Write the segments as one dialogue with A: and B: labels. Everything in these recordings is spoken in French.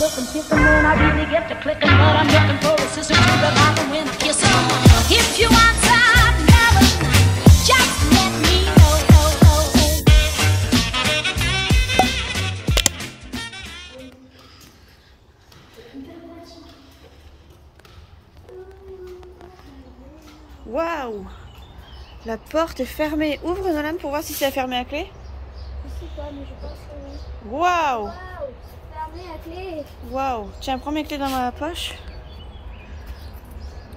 A: looking, picking when I really get to clicking, but I'm looking for a sister to revive and win a kiss. If you want some loving, just let me know.
B: Waouh! La porte est fermée. Ouvre Nolan pour voir si c'est fermé à clé.
C: Je sais pas, mais je pense que oui.
B: Waouh!
C: Waouh, c'est fermé à clé.
B: Waouh! Tiens, prends mes clés dans ma poche.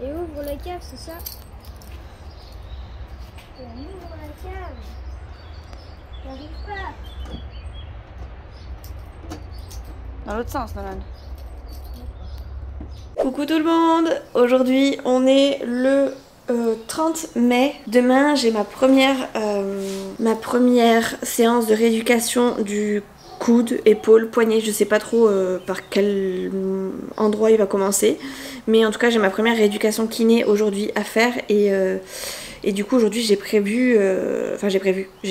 C: Et ouvre la cave, c'est ça? Et on ouvre la cave. J'arrive pas.
B: Dans l'autre sens, Nolan. Coucou tout le monde! Aujourd'hui, on est le 30 mai. Demain, j'ai ma première séance de rééducation du coude, épaule, poignet. Je sais pas trop par quel endroit il va commencer. Mais en tout cas, j'ai ma première rééducation kiné aujourd'hui à faire. Et du coup, aujourd'hui, j'ai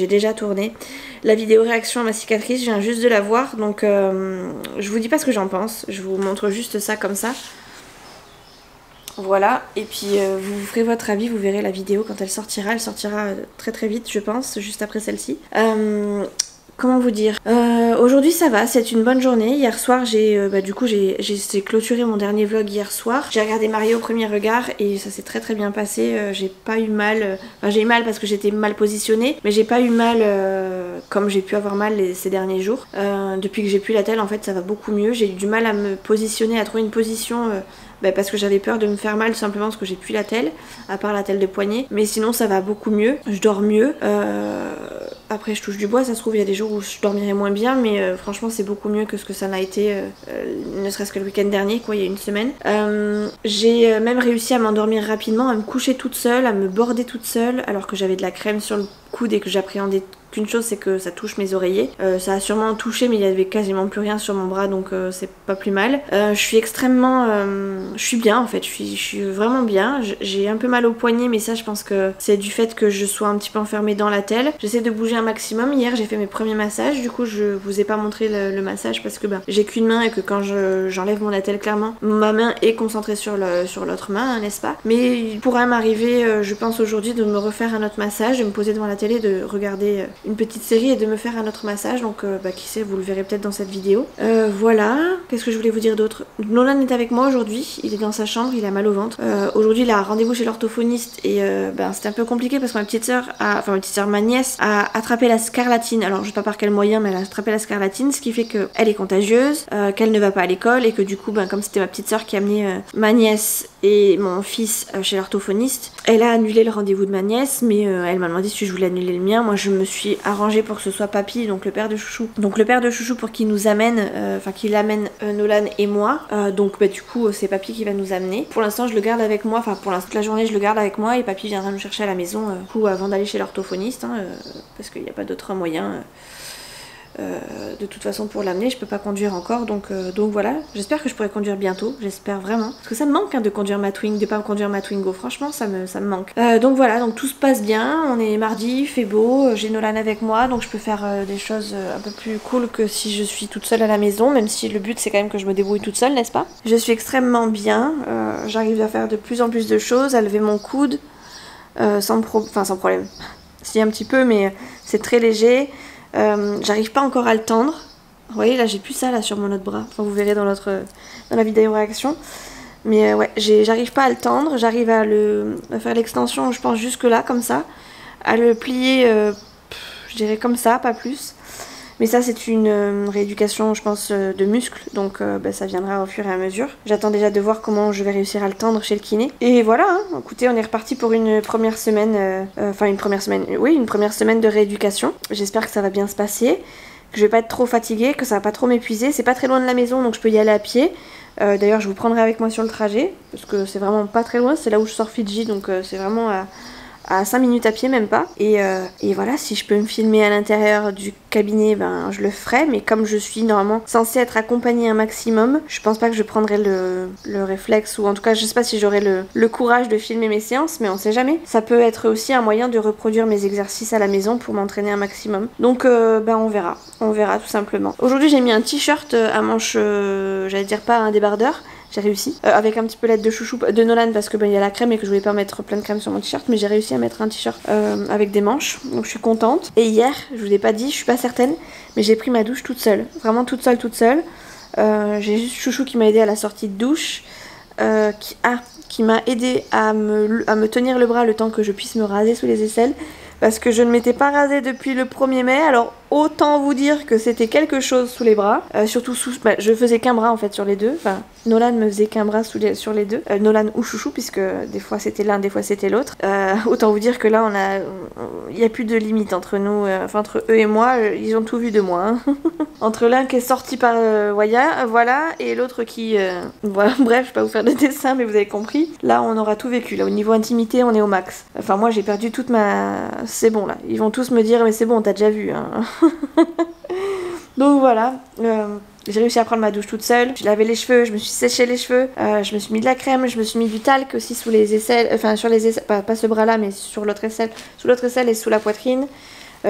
B: déjà tourné la vidéo réaction à ma cicatrice. Je viens juste de la voir. Donc, je vous dis pas ce que j'en pense. Je vous montre juste ça comme ça. Voilà, et puis vous ferez votre avis, vous verrez la vidéo quand elle sortira très très vite je pense, juste après celle-ci. Comment vous dire, aujourd'hui ça va, c'est une bonne journée. Hier soir j'ai clôturé mon dernier vlog hier soir. J'ai regardé Mario au premier regard et ça s'est très très bien passé. J'ai pas eu mal, j'ai eu mal parce que j'étais mal positionnée, mais j'ai pas eu mal comme j'ai pu avoir mal ces derniers jours. Depuis que j'ai plus la telle en fait ça va beaucoup mieux. J'ai eu du mal à me positionner, à trouver une position parce que j'avais peur de me faire mal tout simplement parce que j'ai plus la telle, à part la telle de poignet. Mais sinon ça va beaucoup mieux, je dors mieux. Après je touche du bois, ça se trouve il y a des jours où je dormirai moins bien, mais franchement c'est beaucoup mieux que ce que ça n'a été ne serait-ce que le week-end dernier quoi, il y a une semaine. J'ai même réussi à m'endormir rapidement, à me coucher toute seule, à me border toute seule alors que j'avais de la crème sur le coude et que j'appréhendais qu'une chose, c'est que ça touche mes oreillers. Ça a sûrement touché mais il y avait quasiment plus rien sur mon bras donc c'est pas plus mal. Je suis extrêmement... je suis bien en fait, je suis vraiment bien. J'ai un peu mal au poignet mais ça je pense que c'est du fait que je sois un petit peu enfermée dans la telle. J'essaie de bouger un maximum. Hier j'ai fait mes premiers massages, du coup je vous ai pas montré le massage parce que j'ai qu'une main et que quand j'enlève mon attelle clairement ma main est concentrée sur l'autre main, hein, n'est-ce pas? Mais il pourrait m'arriver je pense aujourd'hui de me refaire un autre massage, de me poser devant la télé, de regarder une petite série et de me faire un autre massage, donc qui sait, vous le verrez peut-être dans cette vidéo. Voilà, qu'est-ce que je voulais vous dire d'autre? Nolan est avec moi aujourd'hui, il est dans sa chambre, il a mal au ventre. Aujourd'hui il a rendez-vous chez l'orthophoniste et c'était un peu compliqué parce que ma nièce a attrapé la scarlatine. Alors je sais pas par quel moyen mais elle a attrapé la scarlatine, ce qui fait qu'elle est contagieuse, qu'elle ne va pas à l'école et que du coup comme c'était ma petite soeur qui a amené ma nièce et mon fils chez l'orthophoniste, elle a annulé le rendez-vous de ma nièce mais elle m'a demandé si je voulais annuler le mien. Moi je me suis arrangé pour que ce soit papy, donc le père de chouchou. Donc le père de chouchou pour qu'il nous amène, qu'il amène Nolan et moi. Donc du coup c'est papy qui va nous amener. Pour l'instant je le garde avec moi, pour l'instant toute la journée je le garde avec moi et papy viendra nous chercher à la maison du coup avant d'aller chez l'orthophoniste parce qu'il n'y a pas d'autre moyen. De toute façon pour l'amener je peux pas conduire encore donc voilà, j'espère que je pourrai conduire bientôt, j'espère vraiment parce que ça me manque de conduire ma Twingo, de pas conduire ma Twingo, franchement ça me manque. Donc voilà, donc tout se passe bien, on est mardi, il fait beau, j'ai Nolan avec moi donc je peux faire des choses un peu plus cool que si je suis toute seule à la maison, même si le but c'est quand même que je me débrouille toute seule, n'est-ce pas? Je suis extrêmement bien, j'arrive à faire de plus en plus de choses, à lever mon coude sans problème, si un petit peu mais c'est très léger. J'arrive pas encore à le tendre. Vous voyez là j'ai plus ça là sur mon autre bras. Enfin vous verrez dans la vidéo réaction. Mais ouais j'arrive pas à le tendre. J'arrive à faire l'extension je pense jusque là comme ça. À le plier je dirais comme ça, pas plus. Mais ça c'est une rééducation je pense de muscles. Donc ça viendra au fur et à mesure. J'attends déjà de voir comment je vais réussir à le tendre chez le kiné. Et voilà hein, écoutez on est reparti pour une première semaine. Une première semaine de rééducation. J'espère que ça va bien se passer. Que je vais pas être trop fatiguée, que ça va pas trop m'épuiser. C'est pas très loin de la maison donc je peux y aller à pied. D'ailleurs je vous prendrai avec moi sur le trajet. Parce que c'est vraiment pas très loin. C'est là où je sors Fidji donc c'est vraiment à 5 minutes à pied, même pas. Et voilà, si je peux me filmer à l'intérieur du cabinet, ben je le ferai. Mais comme je suis normalement censée être accompagnée un maximum, je pense pas que je prendrai le réflexe, ou en tout cas je sais pas si j'aurai le courage de filmer mes séances, mais on sait jamais. Ça peut être aussi un moyen de reproduire mes exercices à la maison pour m'entraîner un maximum. Donc ben on verra tout simplement. Aujourd'hui j'ai mis un t-shirt à manches, j'allais dire pas un débardeur. J'ai réussi, avec un petit peu l'aide de chouchou de Nolan parce que ben, y a la crème et que je voulais pas mettre plein de crème sur mon t-shirt, mais j'ai réussi à mettre un t-shirt avec des manches, donc je suis contente. Et hier, je vous ai pas dit, je suis pas certaine, mais j'ai pris ma douche toute seule, vraiment toute seule. J'ai juste chouchou qui m'a aidé à la sortie de douche, qui m'a aidé à me tenir le bras le temps que je puisse me raser sous les aisselles, parce que je ne m'étais pas rasée depuis le 1er mai, alors autant vous dire que c'était quelque chose sous les bras, surtout je faisais qu'un bras en fait sur les deux, enfin Nolan me faisait qu'un bras sur les deux, Nolan ou chouchou puisque des fois c'était l'un, des fois c'était l'autre, autant vous dire que là il n'y a plus de limite entre nous, enfin entre eux et moi, ils ont tout vu de moi, hein. Entre l'un qui est sorti par voilà, et l'autre qui, voilà, bref, je vais pas vous faire de dessin mais vous avez compris, là on aura tout vécu, là au niveau intimité on est au max, enfin moi j'ai perdu toute ma... c'est bon là, ils vont tous me dire mais c'est bon t'as déjà vu hein. Donc voilà, j'ai réussi à prendre ma douche toute seule, j'ai lavé les cheveux, je me suis séché les cheveux, je me suis mis de la crème, je me suis mis du talc aussi sous les aisselles, enfin sur les aisselles, pas ce bras là mais sur l'autre aisselle, sous l'autre aisselle et sous la poitrine.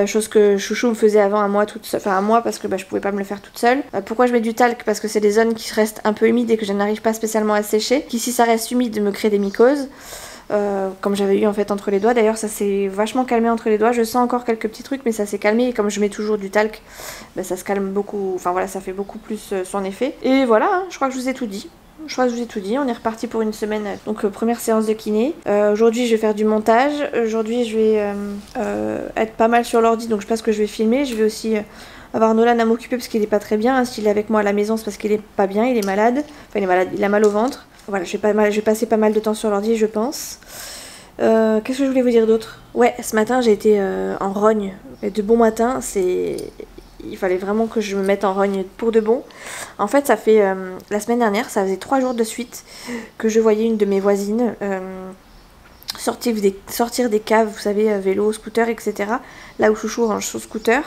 B: Chose que chouchou me faisait avant à moi toute seule, enfin à moi parce que je pouvais pas me le faire toute seule. Pourquoi je mets du talc? Parce que c'est des zones qui restent un peu humides et que je n'arrive pas spécialement à sécher, qui si ça reste humide me crée des mycoses. Comme j'avais eu en fait entre les doigts, d'ailleurs ça s'est vachement calmé entre les doigts, je sens encore quelques petits trucs mais ça s'est calmé et comme je mets toujours du talc, ça se calme beaucoup, enfin voilà ça fait beaucoup plus son effet. Et voilà, hein, je crois que je vous ai tout dit. On est reparti pour une semaine, donc première séance de kiné. Aujourd'hui je vais faire du montage, aujourd'hui je vais être pas mal sur l'ordi donc je pense que je vais filmer, je vais aussi avoir Nolan à m'occuper parce qu'il est pas très bien, hein. S'il est avec moi à la maison c'est parce qu'il est pas bien, il est malade, enfin il est malade, il a mal au ventre. Voilà, je vais passer pas mal de temps sur l'ordi je pense. Qu'est-ce que je voulais vous dire d'autre? Ouais, ce matin j'ai été en rogne, et de bon matin, il fallait vraiment que je me mette en rogne pour de bon. En fait ça fait, la semaine dernière, ça faisait 3 jours de suite que je voyais une de mes voisines sortir des caves, vous savez, vélo, scooter, etc. Là où chouchou range son scooter.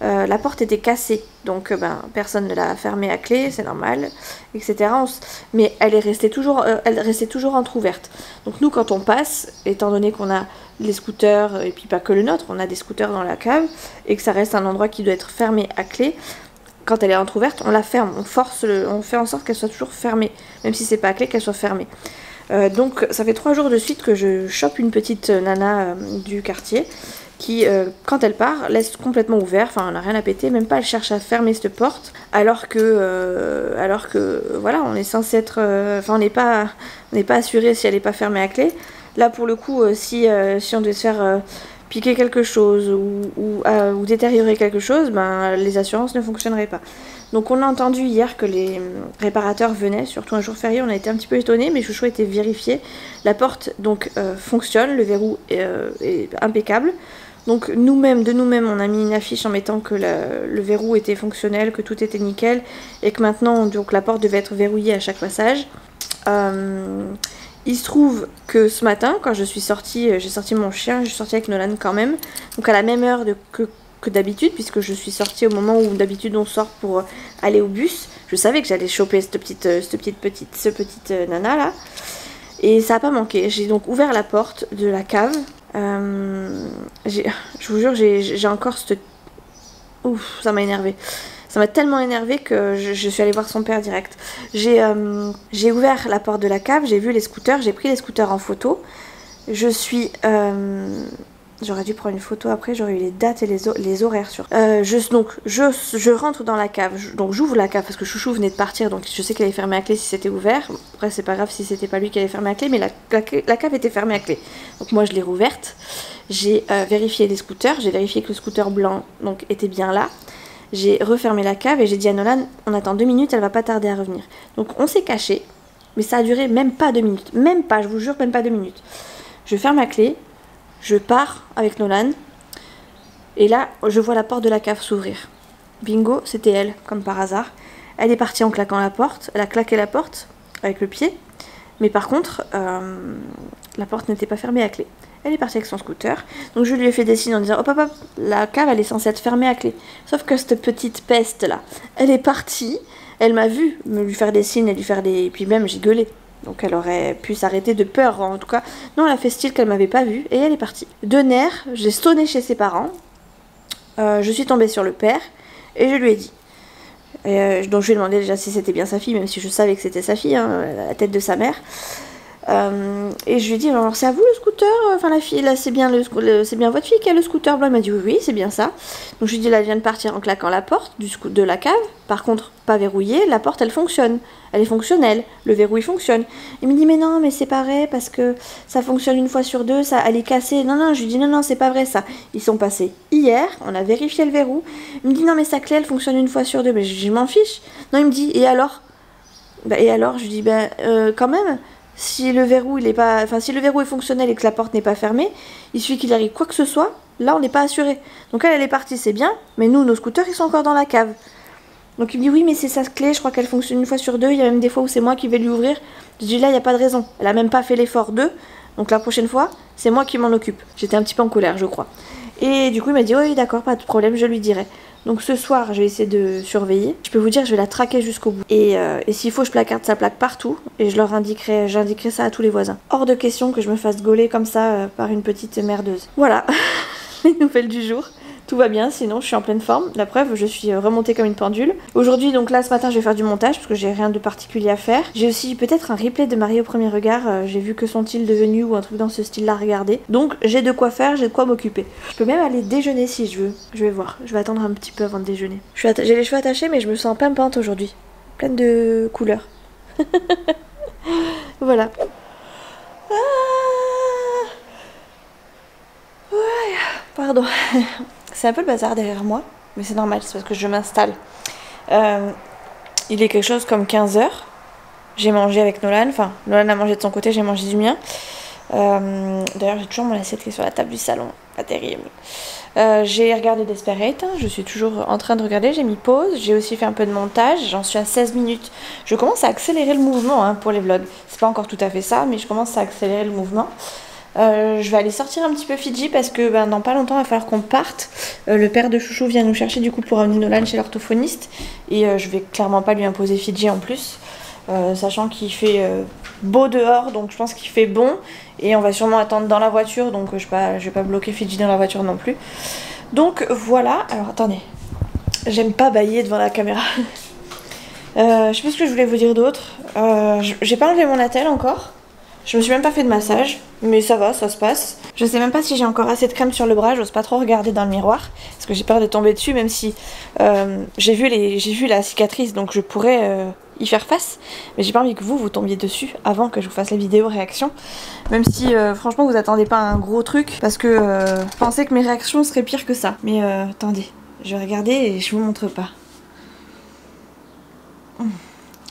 B: La porte était cassée, donc personne ne l'a fermée à clé, c'est normal, etc. Mais elle restait toujours entrouverte. Donc nous, quand on passe, étant donné qu'on a les scooters, et puis pas que le nôtre, on a des scooters dans la cave, et que ça reste un endroit qui doit être fermé à clé, quand elle est entrouverte, on la ferme, on fait en sorte qu'elle soit toujours fermée, même si c'est pas à clé, qu'elle soit fermée. Donc ça fait 3 jours de suite que je chope une petite nana du quartier, qui, quand elle part, laisse complètement ouvert, enfin on n'a rien à péter, même pas elle cherche à fermer cette porte, alors que voilà, on est censé être, enfin on n'est pas assuré si elle n'est pas fermée à clé. Là pour le coup, si on devait se faire piquer quelque chose ou détériorer quelque chose, les assurances ne fonctionneraient pas. Donc on a entendu hier que les réparateurs venaient, surtout un jour férié, on a été un petit peu étonnés, mais chouchou a été vérifié. La porte donc fonctionne, le verrou est impeccable. Donc de nous-mêmes, on a mis une affiche en mettant que le verrou était fonctionnel, que tout était nickel, et que maintenant donc, la porte devait être verrouillée à chaque passage. Il se trouve que ce matin, quand je suis sortie, j'ai sorti mon chien, je suis sortie avec Nolan quand même, donc à la même heure que d'habitude, puisque je suis sortie au moment où d'habitude on sort pour aller au bus. Je savais que j'allais choper ce petite nana là, et ça n'a pas manqué. J'ai donc ouvert la porte de la cave. Je vous jure, j'ai encore cette... Ouf, ça m'a énervé. Ça m'a tellement énervé que je suis allée voir son père direct. J'ai ouvert la porte de la cave, j'ai vu les scooters, j'ai pris les scooters en photo. J'aurais dû prendre une photo après, j'aurais eu les dates et les horaires sur. Je rentre dans la cave, donc j'ouvre la cave parce que chouchou venait de partir, donc je sais qu'elle est fermée à clé si c'était ouvert. Après c'est pas grave si c'était pas lui qui allait fermer à clé, mais la cave était fermée à clé. Donc moi je l'ai rouverte, j'ai vérifié les scooters, j'ai vérifié que le scooter blanc donc était bien là. J'ai refermé la cave et j'ai dit à Nolan, on attend 2 minutes, elle va pas tarder à revenir. Donc on s'est caché, mais ça a duré même pas 2 minutes, même pas, je vous jure, même pas 2 minutes. Je ferme la clé. Je pars avec Nolan et là je vois la porte de la cave s'ouvrir. Bingo, c'était elle, comme par hasard. Elle est partie en claquant la porte, elle a claqué la porte avec le pied, mais par contre la porte n'était pas fermée à clé. Elle est partie avec son scooter. Donc je lui ai fait des signes en disant hop hop hop, la cave elle est censée être fermée à clé. Sauf que cette petite peste là, elle est partie, elle m'a vu me lui faire des signes et lui faire des... Et puis même j'ai gueulé. Donc elle aurait pu s'arrêter de peur en tout cas. Non, elle a fait style qu'elle m'avait pas vue et elle est partie. De nerfs, j'ai sonné chez ses parents. Je suis tombée sur le père et je lui ai dit. Donc je lui ai demandé déjà si c'était bien sa fille, même si je savais que c'était sa fille, hein, la tête de sa mère. Et je lui ai dit alors c'est à vous le scooter, enfin la fille là c'est bien c'est bien votre fille qui a le scooter blanc. Il m'a dit oui c'est bien ça. Donc je lui ai dit là elle vient de partir en claquant la porte de la cave, par contre pas verrouillée, la porte elle fonctionne, elle est fonctionnelle, le verrou il fonctionne. Il me dit mais non mais c'est pas vrai parce que ça fonctionne une fois sur deux, ça elle est cassée. Non je lui dis non c'est pas vrai ça. Ils sont passés hier, on a vérifié le verrou. Il me dit non mais sa clé elle fonctionne une fois sur deux. Mais je m'en fiche. Non il me dit et alors je lui dis quand même. Si le verrou il est pas, enfin si le verrou est fonctionnel et que la porte n'est pas fermée, il suffit qu'il arrive quoi que ce soit, là on n'est pas assuré. Donc elle est partie, c'est bien, mais nous nos scooters ils sont encore dans la cave. Donc il me dit oui mais c'est sa clé, je crois qu'elle fonctionne une fois sur deux, il y a même des fois où c'est moi qui vais lui ouvrir. Je dis là il n'y a pas de raison, elle a même pas fait l'effort d'eux, donc la prochaine fois c'est moi qui m'en occupe. J'étais un petit peu en colère je crois. Et du coup il m'a dit oui d'accord pas de problème, je lui dirai. Donc ce soir, je vais essayer de surveiller. Je peux vous dire, je vais la traquer jusqu'au bout. Et s'il faut, je placarde sa plaque partout. Et j'indiquerai ça à tous les voisins. Hors de question que je me fasse gauler comme ça par une petite merdeuse. Voilà, les nouvelles du jour. Tout va bien, sinon je suis en pleine forme. La preuve, je suis remontée comme une pendule. Aujourd'hui, donc là, ce matin, je vais faire du montage parce que j'ai rien de particulier à faire. J'ai aussi peut-être un replay de Mariée au premier regard. J'ai vu que sont-ils devenus ou un truc dans ce style-là à regarder. Donc j'ai de quoi faire, j'ai de quoi m'occuper. Je peux même aller déjeuner si je veux. Je vais voir. Je vais attendre un petit peu avant de déjeuner. J'ai les cheveux attachés, mais je me sens pimpante aujourd'hui. Pleine de couleurs. Voilà. Ouais, pardon. C'est un peu le bazar derrière moi, mais c'est normal, c'est parce que je m'installe. Il est quelque chose comme 15h. J'ai mangé avec Nolan, enfin Nolan a mangé de son côté, j'ai mangé du mien. D'ailleurs j'ai toujours mon assiette qui est sur la table du salon, pas terrible. J'ai regardé Desperate, je suis toujours en train de regarder, j'ai mis pause, j'ai aussi fait un peu de montage, j'en suis à 16 minutes. Je commence à accélérer le mouvement pour les vlogs. C'est pas encore tout à fait ça, mais je commence à accélérer le mouvement. Je vais aller sortir un petit peu Fidji parce que dans pas longtemps il va falloir qu'on parte. Le père de Chouchou vient nous chercher du coup pour amener Nolan chez l'orthophoniste et je vais clairement pas lui imposer Fidji en plus, sachant qu'il fait beau dehors, donc je pense qu'il fait bon et on va sûrement attendre dans la voiture, donc je vais pas bloquer Fidji dans la voiture non plus. Donc voilà. Alors attendez, j'aime pas bâiller devant la caméra. Je sais pas ce que je voulais vous dire d'autre. J'ai pas enlevé mon attelle encore. Je me suis même pas fait de massage, mais ça va, ça se passe. Je sais même pas si j'ai encore assez de crème sur le bras, j'ose pas trop regarder dans le miroir, parce que j'ai peur de tomber dessus, même si j'ai vu la cicatrice, donc je pourrais y faire face. Mais j'ai pas envie que vous tombiez dessus avant que je vous fasse la vidéo réaction. Même si franchement vous attendez pas à un gros truc, parce que je pensais que mes réactions seraient pires que ça. Mais attendez, je vais regarder et je vous montre pas.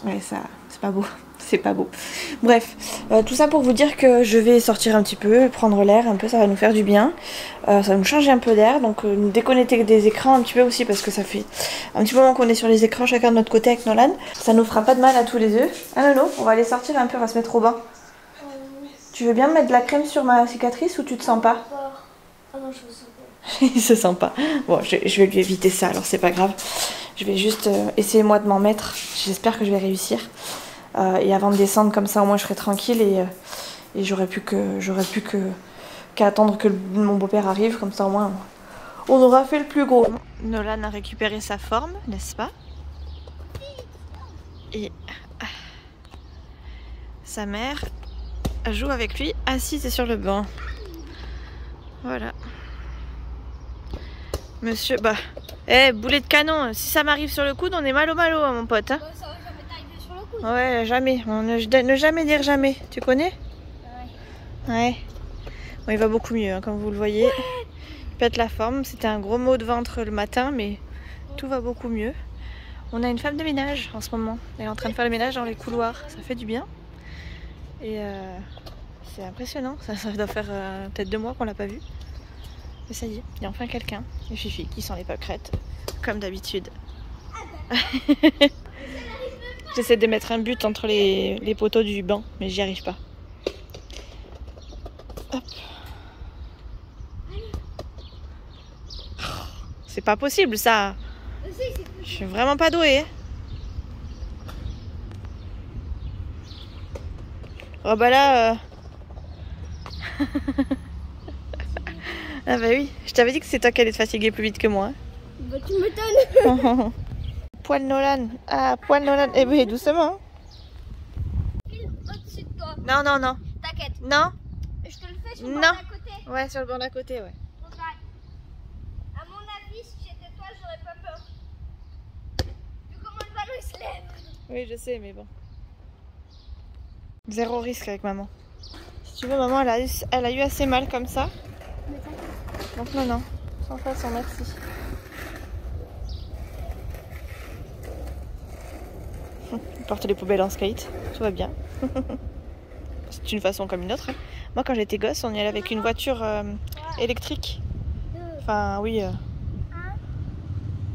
B: Ouais, ça, c'est pas beau. C'est pas beau. Bref, tout ça pour vous dire que je vais sortir un petit peu, prendre l'air un peu, ça va nous faire du bien. Ça va nous changer un peu d'air, donc nous déconnecter des écrans un petit peu aussi parce que ça fait un petit moment qu'on est sur les écrans chacun de notre côté avec Nolan. Ça nous fera pas de mal à tous les deux. Ah non, on va aller sortir un peu, on va se mettre au bain. Tu veux bien me mettre de la crème sur ma cicatrice ou tu te sens pas?
C: Ah non, je me sens pas.
B: Il se sent pas. Bon, je vais lui éviter ça, alors c'est pas grave. Je vais juste essayer moi de m'en mettre. J'espère que je vais réussir. Et avant de descendre comme ça au moins je serai tranquille et j'aurais plus qu'à attendre que mon beau-père arrive, comme ça au moins on aura fait le plus gros. Nolan a récupéré sa forme, n'est-ce pas? Et sa mère joue avec lui assise sur le banc. Voilà. Monsieur, boulet de canon, si ça m'arrive sur le coude on est malo mon pote hein. Ouais, jamais. Ne jamais dire jamais. Tu connais? Ouais. Bon, il va beaucoup mieux, hein, comme vous le voyez. Il pète la forme. C'était un gros mot de ventre le matin, mais tout va beaucoup mieux. On a une femme de ménage en ce moment. Elle est en train de faire le ménage dans les couloirs. Ça fait du bien. Et c'est impressionnant. Ça doit faire peut-être 2 mois qu'on l'a pas vu. Mais ça y est, il y a enfin quelqu'un. Et Fifi qui sent les pâquerettes, comme d'habitude. J'essaie de mettre un but entre les poteaux du banc, mais j'y arrive pas. Hop. C'est pas possible ça.
C: Aussi, c'est
B: Je suis vraiment pas douée. Oh bah là... Ah bah oui, je t'avais dit que c'est toi qui allais te fatiguer plus vite que moi.
C: Bah, tu m'étonnes.
B: Poil Nolan. Ah, poil Nolan. Eh ben doucement.
C: Au-dessus de toi.
B: Non, non, non.
C: T'inquiète.
B: Non.
C: Je te le fais sur le
B: Non.
C: bord d'à côté.
B: Ouais, sur le banc d'à côté, ouais.
C: Regarde. À mon avis, si j'étais toi, j'aurais pas peur. Vu comment le ballon il se lève.
B: Oui, je sais, mais bon. Zéro risque avec maman. Si tu veux, maman, elle a eu assez mal comme ça. Donc non, non. Sans façon, merci. Il porte les poubelles en skate. Tout va bien. C'est une façon comme une autre. Hein. Moi, quand j'étais gosse, on y allait avec une voiture électrique. Enfin, oui.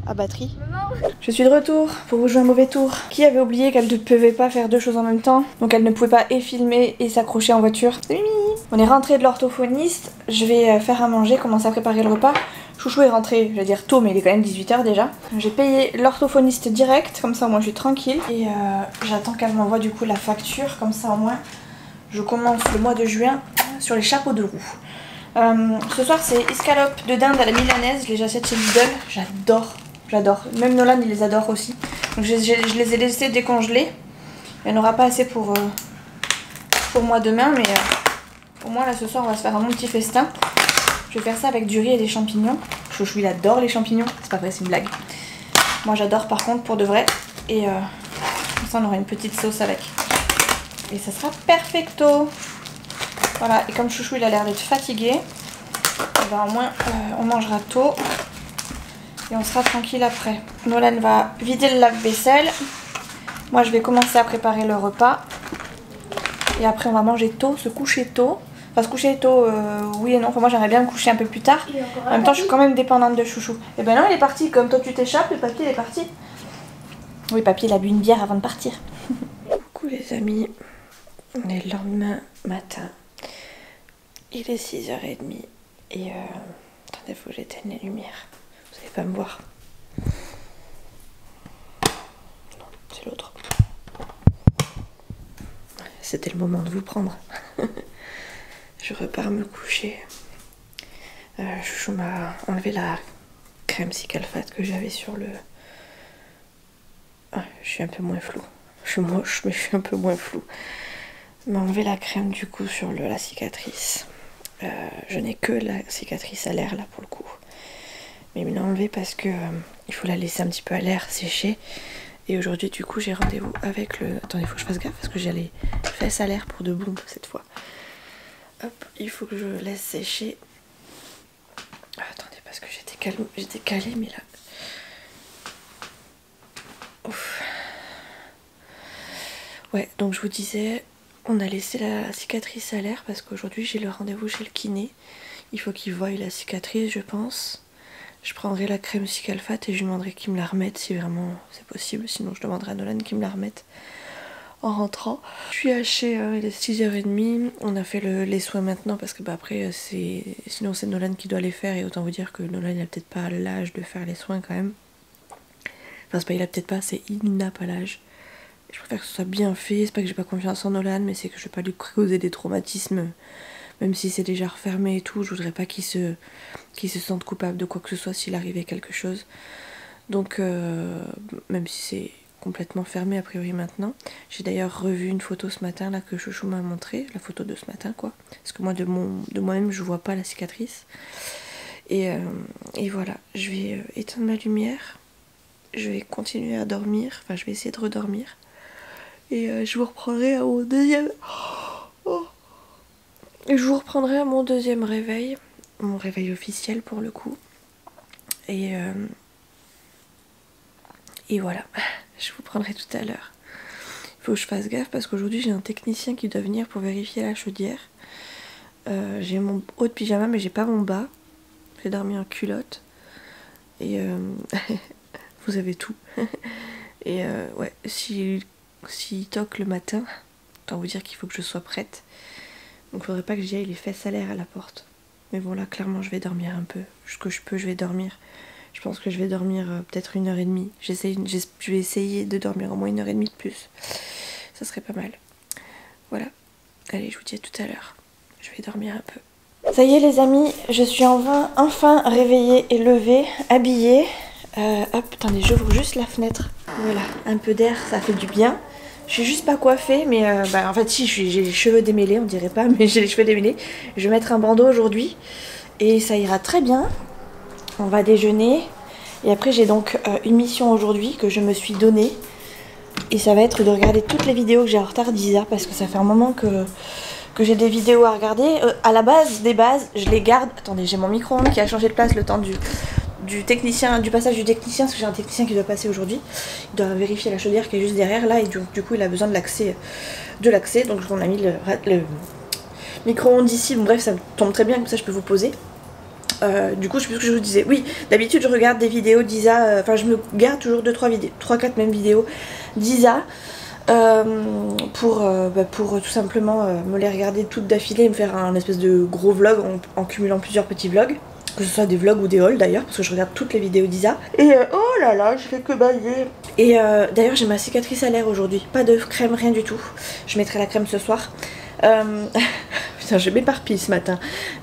B: À batterie. Je suis de retour pour vous jouer un mauvais tour. Qui avait oublié qu'elle ne pouvait pas faire deux choses en même temps? Donc elle ne pouvait pas et filmer et s'accrocher en voiture. C'est Mimi. On est rentré de l'orthophoniste. Je vais faire à manger, commencer à préparer le repas. Chouchou est rentré, je vais dire tôt, mais il est quand même 18 h déjà. J'ai payé l'orthophoniste direct, comme ça au moins je suis tranquille. Et j'attends qu'elle m'envoie du coup la facture, comme ça au moins je commence le mois de juin sur les chapeaux de roue. Ce soir c'est escalope de dinde à la milanaise, les j'achète chez Lidl, j'adore. J'adore. Même Nolan il les adore aussi. Donc je les ai laissés décongeler. Il n'y en aura pas assez pour moi demain, mais au moins là ce soir on va se faire un bon petit festin. Je vais faire ça avec du riz et des champignons. Chouchou il adore les champignons. C'est pas vrai, c'est une blague. Moi j'adore par contre pour de vrai. Et comme ça on aura une petite sauce avec. Et ça sera perfecto. Voilà, et comme Chouchou il a l'air d'être fatigué, et ben au moins on mangera tôt. Et on sera tranquille après. Nolan va vider le lave-vaisselle. Moi je vais commencer à préparer le repas. Et après on va manger tôt, se coucher tôt. Enfin se coucher tôt, oui et non. Enfin moi j'aimerais bien me coucher un peu plus tard. En même temps je suis quand même dépendante de Chouchou. Et ben non il est parti, comme toi tu t'échappes, le papy il est parti. Oui papy il a bu une bière avant de partir. Coucou les amis. On est le lendemain matin. Il est 6h30. Et attendez, faut que j'éteigne les lumières. Vous allez pas me voir. Non, c'est l'autre. C'était le moment de vous prendre. Je repars me coucher. Chouchou m'a enlevé la crème Cicalfate que j'avais sur le... Ah, je suis un peu moins floue. Je suis moche, mais je suis un peu moins floue. Il m'a enlevé la crème du coup sur la cicatrice. Je n'ai que la cicatrice à l'air là pour le coup. Mais il me l'a enlevé parce que il faut la laisser un petit peu à l'air sécher. Et aujourd'hui du coup j'ai rendez-vous avec le... Attendez, il faut que je fasse gaffe parce que j'ai les fesses à l'air pour de bon cette fois. Hop, il faut que je laisse sécher. Ah, attendez, parce que j'étais calée mais là... Ouf. Ouais, donc je vous disais, on a laissé la cicatrice à l'air parce qu'aujourd'hui j'ai le rendez-vous chez le kiné. Il faut qu'il voie la cicatrice je pense. Je prendrai la crème Cicalfate et je lui demanderai qu'il me la remette si vraiment c'est possible. Sinon je demanderai à Nolan qu'il me la remette en rentrant. Je suis hachée, il est 6h30. On a fait les soins maintenant parce que bah, après sinon c'est Nolan qui doit les faire. Et autant vous dire que Nolan il a peut-être pas l'âge de faire les soins quand même. Enfin c'est pas il a peut-être pas, c'est il n'a pas l'âge. Je préfère que ce soit bien fait. C'est pas que j'ai pas confiance en Nolan, mais c'est que je vais pas lui causer des traumatismes. Même si c'est déjà refermé et tout, je voudrais pas qu'il se sente coupable de quoi que ce soit s'il arrivait quelque chose. Donc, même si c'est complètement fermé a priori maintenant. J'ai d'ailleurs revu une photo ce matin là que Chouchou m'a montré, la photo de ce matin quoi. Parce que moi de moi-même je vois pas la cicatrice. Et voilà, je vais éteindre ma lumière. Je vais continuer à dormir, enfin je vais essayer de redormir. Et je vous reprendrai à mon deuxième... Et je vous reprendrai à mon deuxième réveil, mon réveil officiel pour le coup. Et voilà, je vous prendrai tout à l'heure. Il faut que je fasse gaffe parce qu'aujourd'hui j'ai un technicien qui doit venir pour vérifier la chaudière. J'ai mon haut de pyjama mais j'ai pas mon bas. J'ai dormi en culotte. Et vous avez tout. Et ouais, s'il toque le matin, autant vous dire qu'il faut que je sois prête. Donc faudrait pas que j'y aille les fesses à l'air à la porte. Mais bon là clairement je vais dormir un peu. Ce que je peux je vais dormir. Je pense que je vais dormir peut-être 1h30. Je vais essayer de dormir au moins 1h30 de plus. Ça serait pas mal. Voilà. Allez, je vous dis à tout à l'heure. Je vais dormir un peu. Ça y est les amis, je suis enfin réveillée et levée, habillée. Hop, attendez, j'ouvre juste la fenêtre. Voilà, un peu d'air, ça fait du bien. Je suis juste pas coiffée, mais en fait si, j'ai les cheveux démêlés, on dirait pas, mais j'ai les cheveux démêlés. Je vais mettre un bandeau aujourd'hui et ça ira très bien. On va déjeuner et après j'ai donc une mission aujourd'hui que je me suis donnée. Et ça va être de regarder toutes les vidéos que j'ai en retard d'Isa parce que ça fait un moment que j'ai des vidéos à regarder. À la base, des bases, je les garde. Attendez, j'ai mon micro-ondes qui a changé de place le temps du passage du technicien, parce que j'ai un technicien qui doit passer aujourd'hui. Il doit vérifier la chaudière qui est juste derrière là et du coup il a besoin de l'accès. Donc on a mis le micro-ondes ici. Bon bref, ça tombe très bien, comme ça je peux vous poser. Du coup je sais plus ce que je vous disais. Oui, d'habitude je regarde des vidéos d'Isa, enfin je me garde toujours 2-3 vidéos, 3-4 mêmes vidéos d'Isa pour tout simplement me les regarder toutes d'affilée et me faire un espèce de gros vlog en cumulant plusieurs petits vlogs. Que ce soit des vlogs ou des hauls d'ailleurs, parce que je regarde toutes les vidéos d'Isa. Et oh là là, je fais que bailler. Et d'ailleurs j'ai ma cicatrice à l'air aujourd'hui, pas de crème, rien du tout. Je mettrai la crème ce soir. Putain, je m'éparpille ce matin.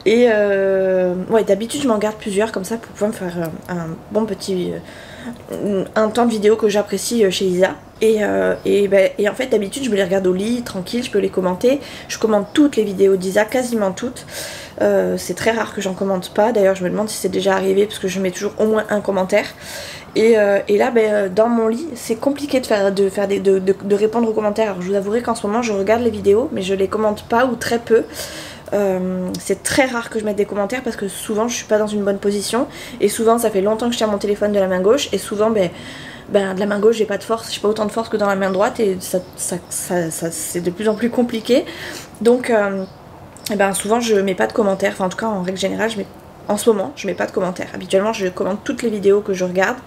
B: Et ouais, d'habitude je m'en garde plusieurs comme ça pour pouvoir me faire un bon petit un temps de vidéo que j'apprécie chez Isa. Et en fait d'habitude je me les regarde au lit, tranquille, je peux les commenter. Je commente toutes les vidéos d'Isa, quasiment toutes. C'est très rare que j'en commente pas. D'ailleurs je me demande si c'est déjà arrivé parce que je mets toujours au moins un commentaire. Et là dans mon lit c'est compliqué de répondre aux commentaires. Alors je vous avouerai qu'en ce moment je regarde les vidéos mais je les commente pas ou très peu. C'est très rare que je mette des commentaires parce que souvent je suis pas dans une bonne position et souvent ça fait longtemps que je tiens mon téléphone de la main gauche et souvent de la main gauche j'ai pas de force, j'ai pas autant de force que dans la main droite et ça c'est de plus en plus compliqué. Donc souvent je mets pas de commentaires, enfin en tout cas en règle générale en ce moment je mets pas de commentaires. Habituellement je commente toutes les vidéos que je regarde,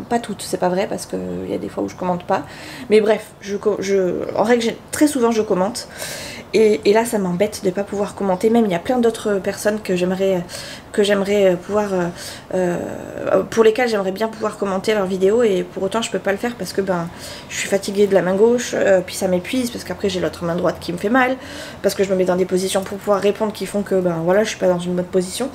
B: pas toutes, c'est pas vrai parce qu'il y a des fois où je commente pas, mais bref en règle très souvent je commente. Et là ça m'embête de pas pouvoir commenter, même il y a plein d'autres personnes que j'aimerais pouvoir pour lesquelles j'aimerais bien pouvoir commenter leurs vidéos et pour autant je peux pas le faire parce que je suis fatiguée de la main gauche, puis ça m'épuise parce qu'après j'ai l'autre main droite qui me fait mal, parce que je me mets dans des positions pour pouvoir répondre qui font que voilà je suis pas dans une bonne position,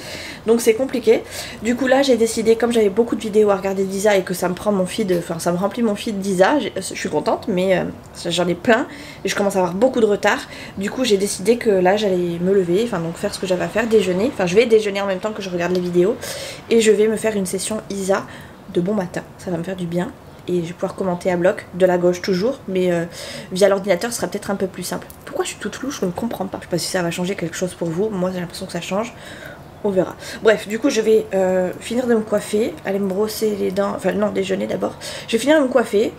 B: donc c'est compliqué. Du coup là j'ai décidé, comme j'avais beaucoup de vidéos à regarder d'Isa et que ça me prend mon feed, enfin ça me remplit mon feed d'Isa, je suis contente mais j'en ai plein et je commence à avoir beaucoup de retard. Du coup j'ai décidé que là j'allais me lever, enfin donc faire ce que j'avais à faire, déjeuner, enfin je vais déjeuner en même temps que je regarde les vidéos et je vais me faire une session Isa de bon matin, ça va me faire du bien et je vais pouvoir commenter à bloc, de la gauche toujours, mais via l'ordinateur ce sera peut-être un peu plus simple. Pourquoi je suis toute louche, je ne comprends pas. Je sais pas si ça va changer quelque chose pour vous, moi j'ai l'impression que ça change, on verra. Bref, du coup je vais finir de me coiffer, aller me brosser les dents, enfin non, déjeuner d'abord. Je vais finir de me coiffer,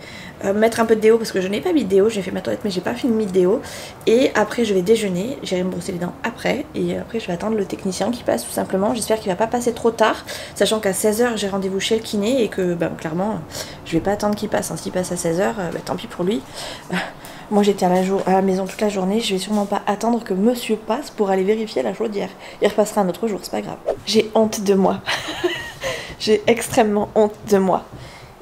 B: mettre un peu de déo parce que je n'ai pas mis de déo, j'ai fait ma toilette mais j'ai pas fini de déo. Et après je vais déjeuner, j'irai me brosser les dents après. Et après je vais attendre le technicien qui passe tout simplement. J'espère qu'il va pas passer trop tard, sachant qu'à 16h j'ai rendez-vous chez le kiné et que clairement je vais pas attendre qu'il passe. S'il passe à 16h, tant pis pour lui. Moi j'étais à la maison toute la journée, je vais sûrement pas attendre que monsieur passe pour aller vérifier la chaudière. Il repassera un autre jour, c'est pas grave. J'ai honte de moi. J'ai extrêmement honte de moi.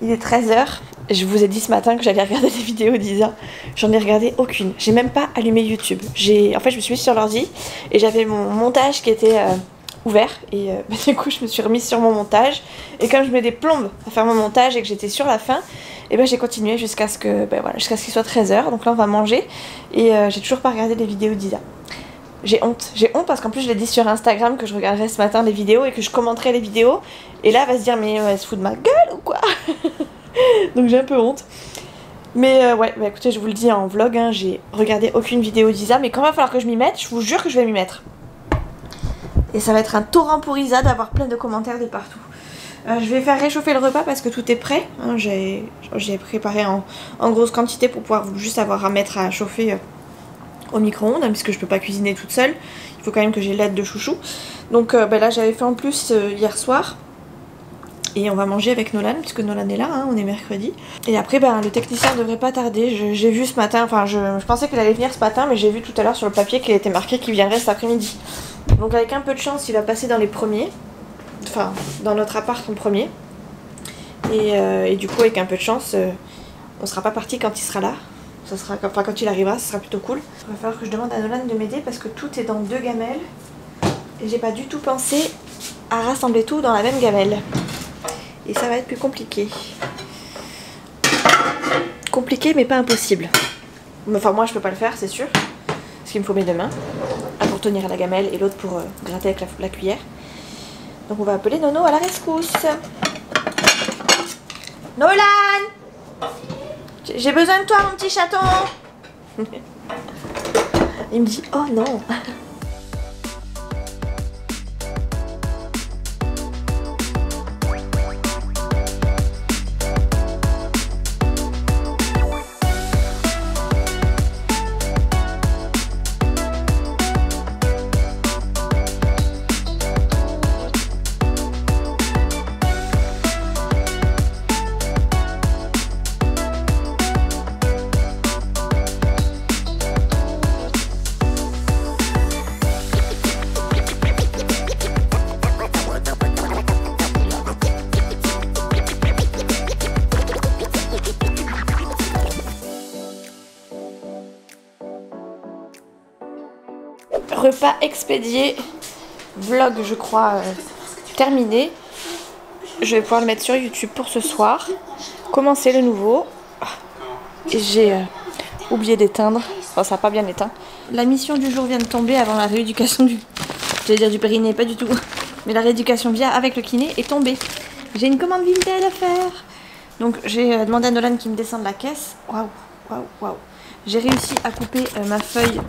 B: Il est 13h, je vous ai dit ce matin que j'allais regarder des vidéos d'Isa. J'en ai regardé aucune, j'ai même pas allumé YouTube. En fait je me suis mise sur l'ordi et j'avais mon montage qui était ouvert et du coup je me suis remise sur mon montage et comme je mets des plombes à faire mon montage et que j'étais sur la fin, et j'ai continué jusqu'à ce que jusqu'à ce qu'il soit 13h. Donc là on va manger et j'ai toujours pas regardé les vidéos d'Isa. J'ai honte parce qu'en plus je l'ai dit sur Instagram que je regarderais ce matin les vidéos et que je commenterais les vidéos et là elle va se dire mais elle se fout de ma gueule ou quoi. Donc j'ai un peu honte. Mais écoutez, je vous le dis en vlog, j'ai regardé aucune vidéo d'Isa, mais quand il va falloir que je m'y mette, je vous jure que je vais m'y mettre. Et ça va être un torrent pour Isa d'avoir plein de commentaires de partout. Je vais faire réchauffer le repas parce que tout est prêt. J'ai préparé en grosse quantité pour pouvoir juste avoir à mettre à chauffer au micro-ondes, puisque je peux pas cuisiner toute seule. Il faut quand même que j'ai l'aide de chouchou. Donc là j'avais fait en plus hier soir. Et on va manger avec Nolan, puisque Nolan est là, on est mercredi. Et après, le technicien devrait pas tarder. J'ai vu ce matin, enfin je pensais qu'il allait venir ce matin, mais j'ai vu tout à l'heure sur le papier qu'il était marqué qu'il viendrait cet après-midi. Donc avec un peu de chance, il va passer dans les premiers. Enfin, dans notre appart en premier. Et du coup, avec un peu de chance, on sera pas parti quand il sera là. Ça sera, enfin, quand il arrivera, ça sera plutôt cool. Il va falloir que je demande à Nolan de m'aider parce que tout est dans 2 gamelles. Et j'ai pas du tout pensé à rassembler tout dans la même gamelle. Et ça va être plus compliqué. Compliqué mais pas impossible. Enfin moi je peux pas le faire c'est sûr. Parce qu'il me faut mes 2 mains. Un pour tenir la gamelle et l'autre pour gratter avec la cuillère. Donc on va appeler Nono à la rescousse. Nolan! J'ai besoin de toi mon petit chaton. Il me dit oh non. Repas expédié, vlog je crois terminé. Je vais pouvoir le mettre sur YouTube pour ce soir. Commencer le nouveau. Et j'ai oublié d'éteindre, enfin ça n'a pas bien éteint. La mission du jour vient de tomber avant la rééducation du... J'allais dire du périnée, pas du tout. Mais la rééducation via avec le kiné est tombée. J'ai une commande Vinted à faire. Donc j'ai demandé à Nolan qui me descende la caisse. Waouh, waouh, waouh. J'ai réussi à couper ma feuille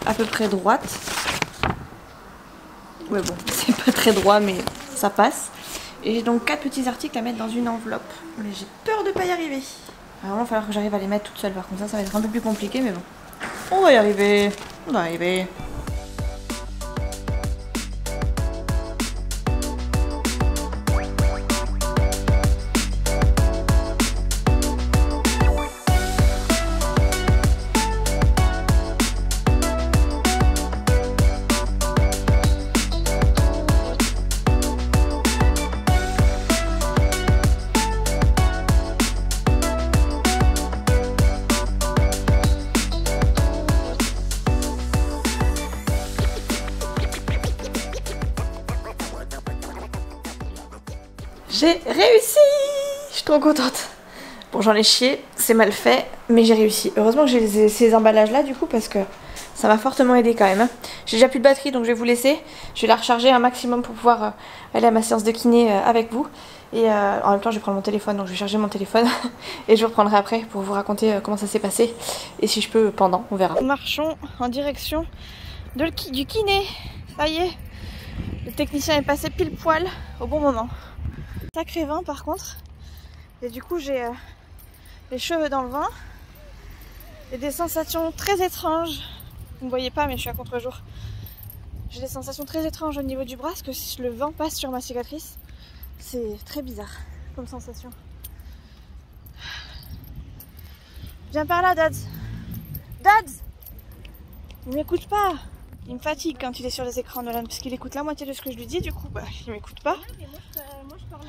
B: à peu près droite. Ouais bon, c'est pas très droit mais ça passe. Et j'ai donc 4 petits articles à mettre dans une enveloppe. Mais j'ai peur de pas y arriver. Alors il va falloir que j'arrive à les mettre toute seule. Par contre ça va être un peu plus compliqué mais bon. On va y arriver. On va y arriver. J'ai réussi! Je suis trop contente. Bon, j'en ai chié, c'est mal fait, mais j'ai réussi. Heureusement que j'ai ces emballages là du coup parce que ça m'a fortement aidé quand même. J'ai déjà plus de batterie donc je vais vous laisser. Je vais la recharger un maximum pour pouvoir aller à ma séance de kiné avec vous. Et en même temps je vais prendre mon téléphone, donc je vais charger mon téléphone et je vous reprendrai après pour vous raconter comment ça s'est passé. Et si je peux pendant, on verra. Nous marchons en direction du kiné. Ça y est, le technicien est passé pile poil au bon moment. Sacré vent par contre, et du coup j'ai les cheveux dans le vent et des sensations très étranges. Vous ne voyez pas mais je suis à contre-jour. J'ai des sensations très étranges au niveau du bras parce que le vent passe sur ma cicatrice. C'est très bizarre comme sensation. Viens par là Dads. Dads, il m'écoute pas. Il me fatigue quand il est sur les écrans Nolan parce qu'il écoute la moitié de ce que je lui dis, du coup bah, il m'écoute pas.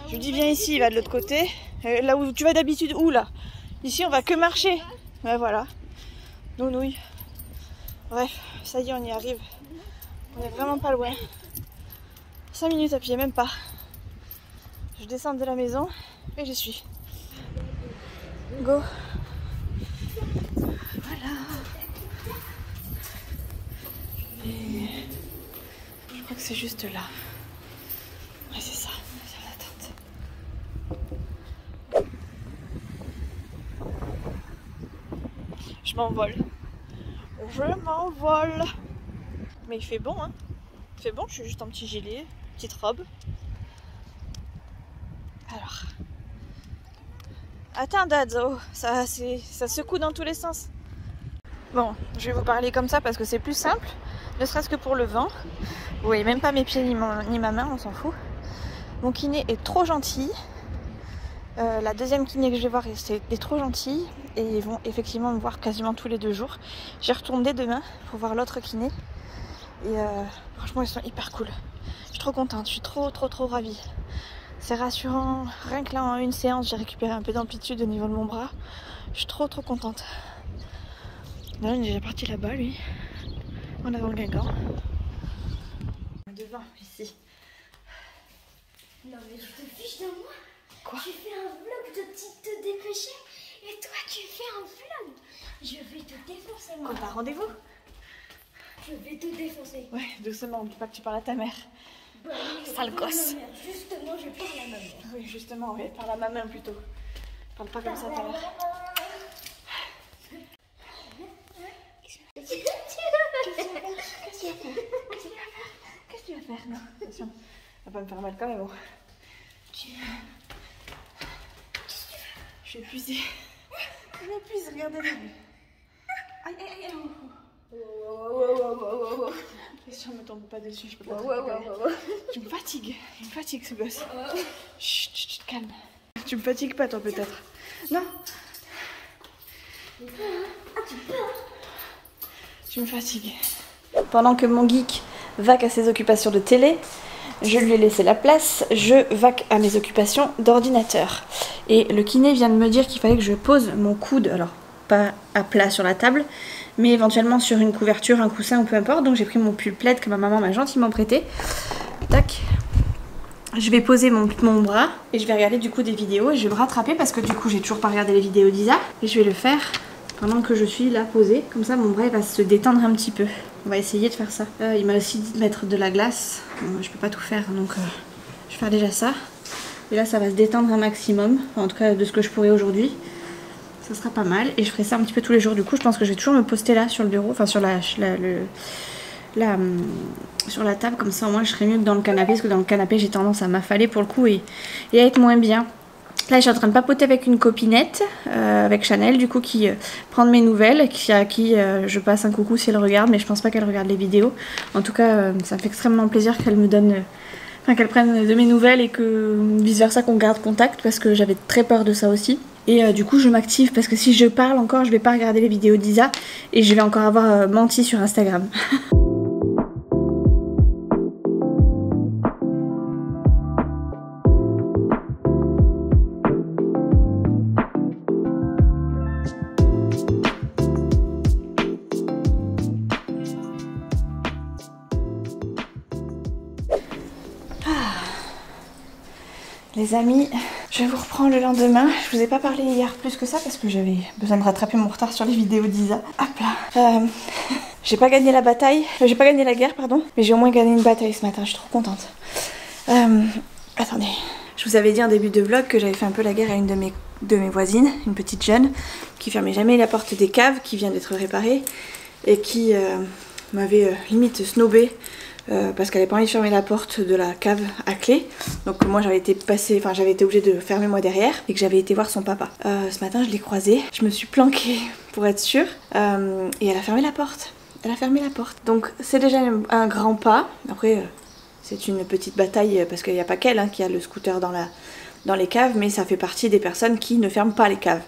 B: Je lui dis viens ici, il va de l'autre côté. Là où tu vas d'habitude, où là? Ici on va que marcher. Ouais voilà. Nounouille. Bref, ça y est on y arrive. On est vraiment pas loin. 5 minutes à pied, même pas. Je descends de la maison et j'y suis. Go. Voilà. Et je crois que c'est juste là. Ouais, c'est ça, sur la tente. Je m'envole. Je m'envole. Mais il fait bon, hein. Il fait bon, je suis juste en petit gilet, petite robe. Alors. Attends, Dadzo, ça secoue dans tous les sens. Bon, je vais vous parler comme ça parce que c'est plus simple. Ne serait-ce que pour le vent. Vous voyez même pas mes pieds ni ma main, on s'en fout. Mon kiné est trop gentil. La deuxième kiné que je vais voir est trop gentille. Et ils vont effectivement me voir quasiment tous les 2 jours. J'y retourne dès demain pour voir l'autre kiné. Et franchement ils sont hyper cool. Je suis trop contente, je suis trop ravie. C'est rassurant, rien que là en une séance j'ai récupéré un peu d'amplitude au niveau de mon bras. Je suis trop contente. Là il est déjà parti là-bas lui, en avant Guingamp. Devant ici.
C: Non mais je te fiche de moi.
B: Quoi?
C: Tu fais un vlog de te dépêcher et toi tu fais un vlog. Je vais te défoncer moi.
B: T'as rendez-vous?
C: Je vais te défoncer.
B: Ouais, doucement, oublie pas que tu parles à ta mère.
C: Bah, oui,
B: Sale
C: je parle à
B: gosse.
C: ma mère. Justement, je parle à ma mère.
B: Oui, justement, oui, parle à ma main plutôt. Parle pas comme ça à ta mère.
C: Qu'est-ce que tu
B: Qu'est-ce que tu vas faire? Non, attention, ça va pas me faire mal quand même. Je suis épuisée. Je m'épuise, regardez-le. Aïe, aïe, aïe. Question, me tombe pas dessus, je peux pas te récupérer. Tu me fatigues, il me fatigue ce gosse. Chut, chut, calme. Tu me fatigues pas toi peut-être? Non. Tu me fatigues. Pendant que mon geek vaque à ses occupations de télé, je lui ai laissé la place, je vaque à mes occupations d'ordinateur. Et le kiné vient de me dire qu'il fallait que je pose mon coude, alors pas à plat sur la table, mais éventuellement sur une couverture, un coussin ou peu importe. Donc j'ai pris mon pull plaid que ma maman m'a gentiment prêté. Tac. Je vais poser mon bras et je vais regarder du coup des vidéos et je vais me rattraper parce que du coup j'ai toujours pas regardé les vidéos d'Isa. Et je vais le faire pendant que je suis là posée. Comme ça mon bras il va se détendre un petit peu. On va essayer de faire ça. Il m'a aussi dit de mettre de la glace. Bon, je peux pas tout faire donc je vais faire déjà ça. Et là ça va se détendre un maximum. Enfin, en tout cas de ce que je pourrais aujourd'hui. Ça sera pas mal et je ferai ça un petit peu tous les jours. Du coup je pense que je vais toujours me poster là sur le bureau. Enfin sur sur la table, comme ça au moins je serai mieux que dans le canapé, parce que dans le canapé j'ai tendance à m'affaler pour le coup et à être moins bien. Là je suis en train de papoter avec une copinette, avec Chanel du coup qui prend de mes nouvelles, à qui je passe un coucou si elle regarde, mais je pense pas qu'elle regarde les vidéos. En tout cas ça me fait extrêmement plaisir qu'elle me donne, qu'elle prenne de mes nouvelles et que vice versa qu'on garde contact, parce que j'avais très peur de ça aussi. Et du coup je m'active parce que si je parle encore je vais pas regarder les vidéos d'Isa et je vais encore avoir menti sur Instagram. Les amis, je vous reprends le lendemain. Je vous ai pas parlé hier plus que ça parce que j'avais besoin de rattraper mon retard sur les vidéos d'Isa. Hop là. J'ai pas gagné la bataille, j'ai pas gagné la guerre pardon, mais j'ai au moins gagné une bataille ce matin, je suis trop contente. Attendez, je vous avais dit en début de vlog que j'avais fait un peu la guerre à une de mes voisines, une petite jeune, qui fermait jamais la porte des caves, qui vient d'être réparée et qui m'avait limite snobé. Parce qu'elle n'avait pas envie de fermer la porte de la cave à clé. Donc moi j'avais été obligée de fermer moi derrière et que j'avais été voir son papa. Ce matin je l'ai croisée, je me suis planquée pour être sûre et elle a fermé la porte. Elle a fermé la porte. Donc c'est déjà un grand pas. Après c'est une petite bataille parce qu'il n'y a pas qu'elle qui a le scooter dans les caves, mais ça fait partie des personnes qui ne ferment pas les caves.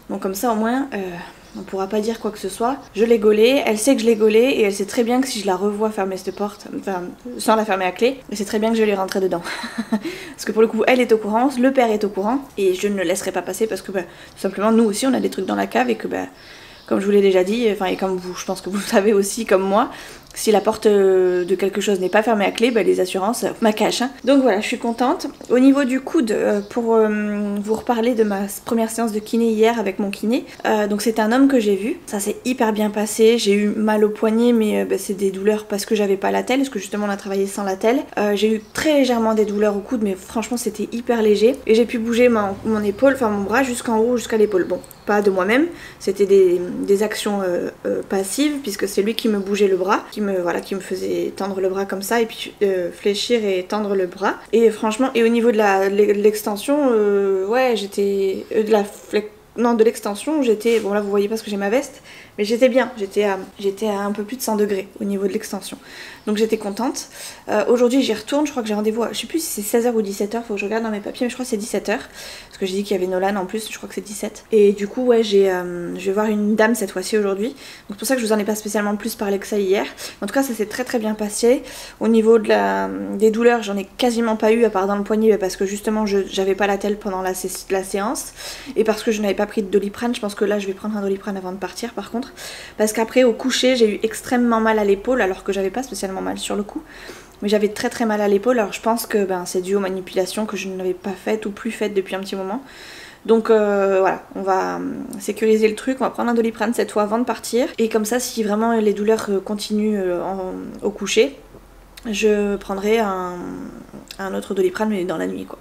B: Donc comme ça au moins on pourra pas dire quoi que ce soit. Je l'ai gaulée, elle sait que je l'ai gaulée et elle sait très bien que si je la revois fermer cette porte, enfin sans la fermer à clé, elle sait très bien que je vais rentrer dedans. Parce que pour le coup elle est au courant, le père est au courant et je ne le laisserai pas passer parce que tout simplement nous aussi on a des trucs dans la cave et que comme je vous l'ai déjà dit, et comme vous, je pense que vous le savez aussi comme moi, si la porte de quelque chose n'est pas fermée à clé, les assurances m'accachent. Donc voilà, je suis contente. Au niveau du coude, pour vous reparler de ma première séance de kiné hier avec mon kiné, donc c'était un homme que j'ai vu. Ça s'est hyper bien passé. J'ai eu mal au poignet, mais c'est des douleurs parce que j'avais pas l'attelle, parce que justement on a travaillé sans l'attelle. J'ai eu très légèrement des douleurs au coude, mais franchement c'était hyper léger. Et j'ai pu bouger mon épaule, enfin mon bras jusqu'en haut, jusqu'à l'épaule. Bon, pas de moi-même, c'était des actions passives, puisque c'est lui qui me bougeait le bras, qui me faisait tendre le bras comme ça et puis fléchir et tendre le bras. Et franchement, et au niveau de l'extension, ouais, j'étais de la non, de l'extension, j'étais, bon là vous voyez pas parce que j'ai ma veste, mais j'étais bien, j'étais à un peu plus de 100 degrés au niveau de l'extension. Donc j'étais contente. Aujourd'hui j'y retourne, je crois que j'ai rendez-vous, je sais plus si c'est 16h ou 17h, faut que je regarde dans mes papiers, mais je crois que c'est 17h. Parce que j'ai dit qu'il y avait Nolan en plus, je crois que c'est 17. Et du coup ouais, je vais voir une dame cette fois-ci aujourd'hui. Donc c'est pour ça que je vous en ai pas spécialement plus parlé que ça hier. En tout cas ça s'est très très bien passé. Au niveau des douleurs, j'en ai quasiment pas eu à part dans le poignet, parce que justement j'avais pas la telle pendant la séance. Et parce que je n'avais pas pris de Doliprane, je pense que là je vais prendre un Doliprane avant de partir par contre. Parce qu'après au coucher j'ai eu extrêmement mal à l'épaule alors que j'avais pas spécialement mal sur le coup. Mais j'avais très très mal à l'épaule, alors je pense que c'est dû aux manipulations que je n'avais pas faites ou plus faites depuis un petit moment. Donc voilà, on va sécuriser le truc, on va prendre un Doliprane cette fois avant de partir. Et comme ça, si vraiment les douleurs continuent au coucher, je prendrai un autre Doliprane mais dans la nuit quoi.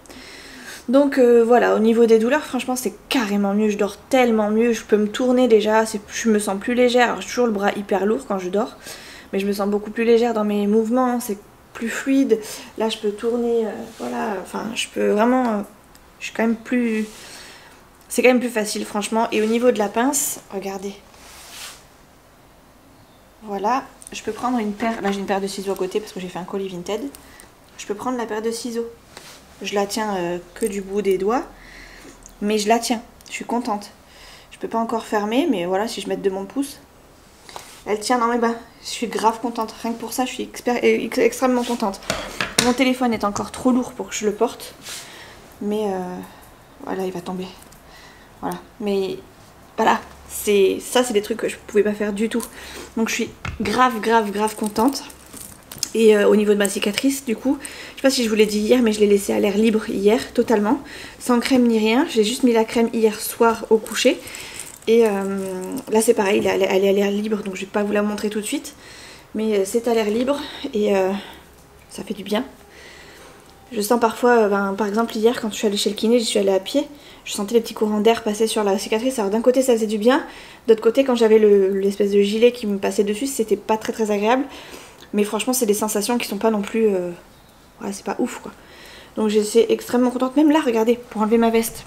B: Donc voilà, au niveau des douleurs, franchement c'est carrément mieux, je dors tellement mieux, je peux me tourner déjà, je me sens plus légère, alors j'ai toujours le bras hyper lourd quand je dors, mais je me sens beaucoup plus légère dans mes mouvements, c'est plus fluide, là je peux tourner, voilà, enfin je peux vraiment, je suis quand même plus, c'est quand même plus facile franchement. Et au niveau de la pince, regardez, voilà, je peux prendre une paire, là j'ai une paire de ciseaux à côté parce que j'ai fait un colis Vinted, je peux prendre la paire de ciseaux. Je la tiens que du bout des doigts, mais je la tiens, je suis contente. Je peux pas encore fermer, mais voilà, si je mets de mon pouce, elle tient dans mes mains. Je suis grave contente, rien que pour ça, je suis extrêmement contente. Mon téléphone est encore trop lourd pour que je le porte, mais voilà, il va tomber. Voilà, mais voilà, ça c'est des trucs que je pouvais pas faire du tout. Donc je suis grave contente. Et au niveau de ma cicatrice, du coup, je sais pas si je vous l'ai dit hier, mais je l'ai laissée à l'air libre hier, totalement, sans crème ni rien. J'ai juste mis la crème hier soir au coucher. Et là c'est pareil, elle est à l'air libre, donc je vais pas vous la montrer tout de suite. Mais c'est à l'air libre et ça fait du bien. Je sens parfois, par exemple hier quand je suis allée chez le kiné, j'y suis allée à pied, je sentais les petits courants d'air passer sur la cicatrice. Alors d'un côté ça faisait du bien, d'autre côté quand j'avais l'espèce de gilet qui me passait dessus, c'était pas très agréable. Mais franchement c'est des sensations qui sont pas non plus, ouais, c'est pas ouf quoi. Donc j'étais extrêmement contente, même là regardez, pour enlever ma veste.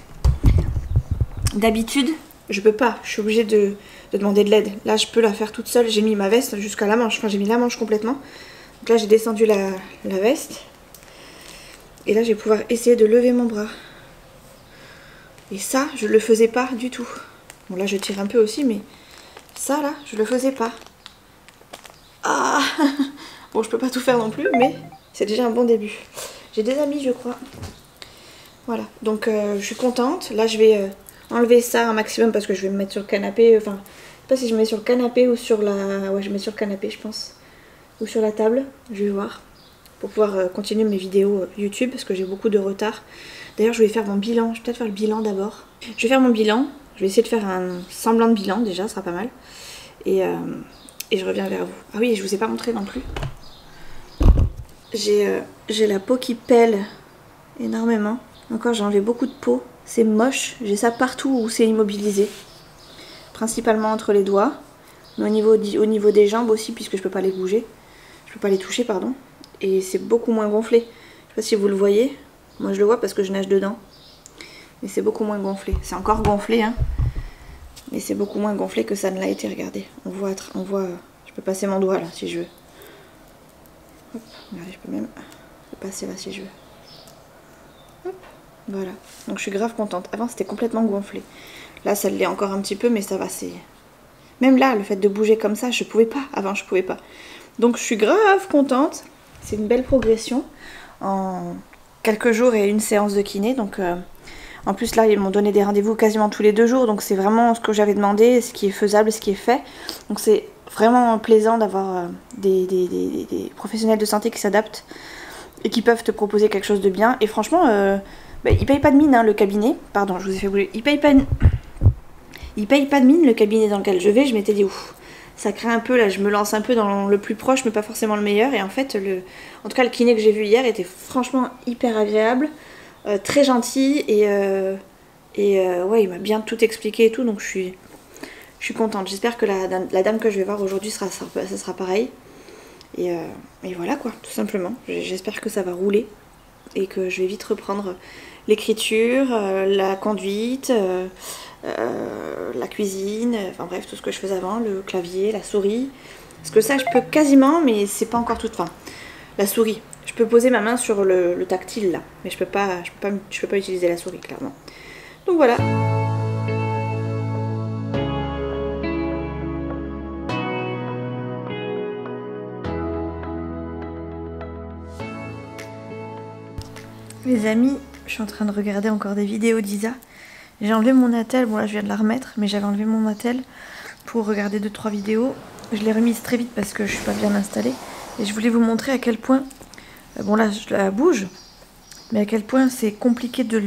B: D'habitude je peux pas, je suis obligée de demander de l'aide. Là je peux la faire toute seule, j'ai mis ma veste jusqu'à la manche, enfin j'ai mis la manche complètement. Donc là j'ai descendu la veste. Et là je vais pouvoir essayer de lever mon bras. Et ça je le faisais pas du tout. Bon là je tire un peu aussi, mais ça là je le faisais pas. Ah bon je peux pas tout faire non plus, mais c'est déjà un bon début. J'ai des amis je crois. Voilà, donc je suis contente. Là je vais enlever ça un maximum parce que je vais me mettre sur le canapé. Enfin, je sais pas si je mets sur le canapé ou sur la... Ouais je mets sur le canapé je pense. Ou sur la table, je vais voir. Pour pouvoir continuer mes vidéos YouTube parce que j'ai beaucoup de retard. D'ailleurs je vais faire mon bilan, je vais peut-être faire le bilan d'abord. Je vais faire mon bilan, je vais essayer de faire un semblant de bilan déjà, ce sera pas mal. Et je reviens vers vous. Ah oui, je vous ai pas montré non plus. J'ai la peau qui pèle énormément. Encore j'ai enlevé beaucoup de peau, c'est moche. J'ai ça partout où c'est immobilisé. Principalement entre les doigts. Mais au niveau des jambes aussi, puisque je peux pas les bouger. Je peux pas les toucher, pardon. Et c'est beaucoup moins gonflé. Je sais pas si vous le voyez. Moi je le vois parce que je nage dedans. Mais c'est beaucoup moins gonflé. C'est encore gonflé hein. Mais c'est beaucoup moins gonflé que ça ne l'a été, regardez. On voit, je peux passer mon doigt là si je veux. Hop, regardez, je peux même passer là si je veux. Hop, voilà. Donc je suis grave contente. Avant c'était complètement gonflé. Là ça l'est encore un petit peu mais ça va, c'est... Même là, le fait de bouger comme ça, je pouvais pas. Avant je pouvais pas. Donc je suis grave contente. C'est une belle progression. En quelques jours et une séance de kiné. Donc en plus là ils m'ont donné des rendez-vous quasiment tous les 2 jours. Donc c'est vraiment ce que j'avais demandé, ce qui est faisable, ce qui est fait. Donc c'est vraiment plaisant d'avoir des professionnels de santé qui s'adaptent et qui peuvent te proposer quelque chose de bien. Et franchement, ils payent pas de mine hein, le cabinet. Pardon, je vous ai fait bouger. Ils payent pas de mine le cabinet dans lequel je vais. Je m'étais dit ouf, ça craint un peu là, je me lance un peu dans le plus proche mais pas forcément le meilleur. Et en fait, en tout cas le kiné que j'ai vu hier était franchement hyper agréable, très gentil et ouais, il m'a bien tout expliqué et tout. Donc je suis contente. J'espère que la dame que je vais voir aujourd'hui ça sera pareil. Et voilà quoi, tout simplement. J'espère que ça va rouler. et que je vais vite reprendre l'écriture, la conduite, la cuisine, enfin bref, tout ce que je faisais avant, le clavier, la souris. Parce que ça, je peux quasiment, mais c'est pas encore toute fin. La souris, je peux poser ma main sur le tactile là, mais je peux pas utiliser la souris clairement. Donc voilà. Les amis, je suis en train de regarder encore des vidéos d'Isa. J'ai enlevé mon attel, bon là je viens de la remettre, mais j'avais enlevé mon attel pour regarder 2-3 vidéos. Je l'ai remise très vite parce que je suis pas bien installée. Et je voulais vous montrer à quel point, bon là je la bouge, mais à quel point c'est compliqué de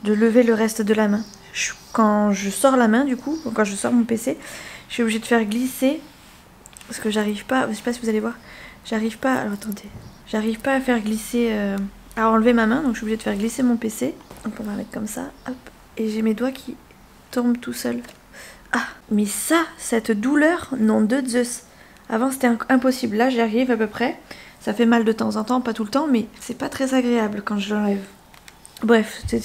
B: lever le reste de la main. Quand je sors la main du coup, quand je sors mon PC, je suis obligée de faire glisser, parce que j'arrive pas, je sais pas si vous allez voir, j'arrive pas, alors attendez, j'arrive pas à faire glisser, à enlever ma main, donc je suis obligée de faire glisser mon PC. Donc on va mettre comme ça, hop, et j'ai mes doigts qui tombent tout seuls. Ah, mais ça, cette douleur, nom de Zeus. Avant c'était impossible, là j'y arrive à peu près. Ça fait mal de temps en temps, pas tout le temps, mais c'est pas très agréable quand je l'enlève. Bref, c'est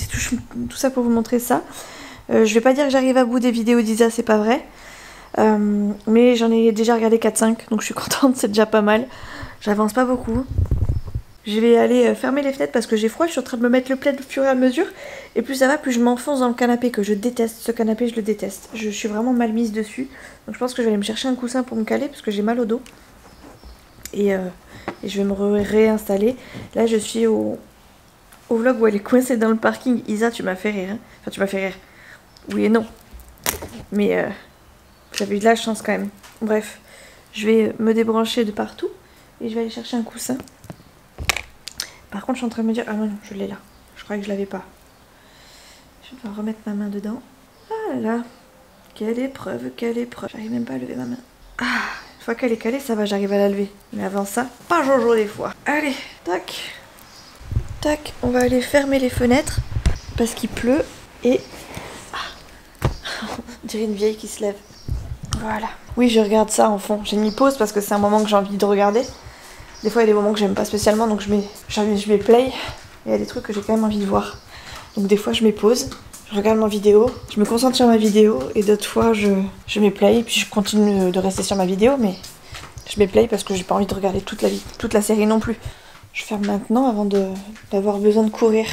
B: tout ça pour vous montrer ça. Je vais pas dire que j'arrive à bout des vidéos d'Isa, c'est pas vrai. Mais j'en ai déjà regardé 4-5, donc je suis contente, c'est déjà pas mal. J'avance pas beaucoup. Je vais aller fermer les fenêtres parce que j'ai froid, je suis en train de me mettre le plaid au fur et à mesure. Et plus ça va, plus je m'enfonce dans le canapé, que je déteste. Ce canapé, je le déteste. Je suis vraiment mal mise dessus. Donc je pense que je vais aller me chercher un coussin pour me caler parce que j'ai mal au dos. Et je vais me réinstaller. Là, je suis au vlog où elle est coincée dans le parking. Isa, tu m'as fait rire. Hein, enfin, tu m'as fait rire. Oui et non. Mais j'avais eu de la chance quand même. Bref, je vais me débrancher de partout. Et je vais aller chercher un coussin. Par contre, je suis en train de me dire... Ah non, je l'ai là. Je croyais que je l'avais pas. Je dois remettre ma main dedans. Ah là là. Quelle épreuve, quelle épreuve. J'arrive même pas à lever ma main. Ah, une fois qu'elle est calée, ça va, j'arrive à la lever. Mais avant ça, pas jojo des fois. Allez, tac. Tac, on va aller fermer les fenêtres. Parce qu'il pleut. Et... Ah. On dirait une vieille qui se lève. Voilà. Oui, je regarde ça en fond. J'ai mis pause parce que c'est un moment que j'ai envie de regarder. Des fois, il y a des moments que j'aime pas spécialement, donc je mets play. Il y a des trucs que j'ai quand même envie de voir. Donc des fois, je mets pause, je regarde ma vidéo, je me concentre sur ma vidéo, et d'autres fois, je mets play, et puis je continue de rester sur ma vidéo, mais je mets play parce que j'ai pas envie de regarder toute la série non plus. Je ferme maintenant avant d'avoir besoin de courir.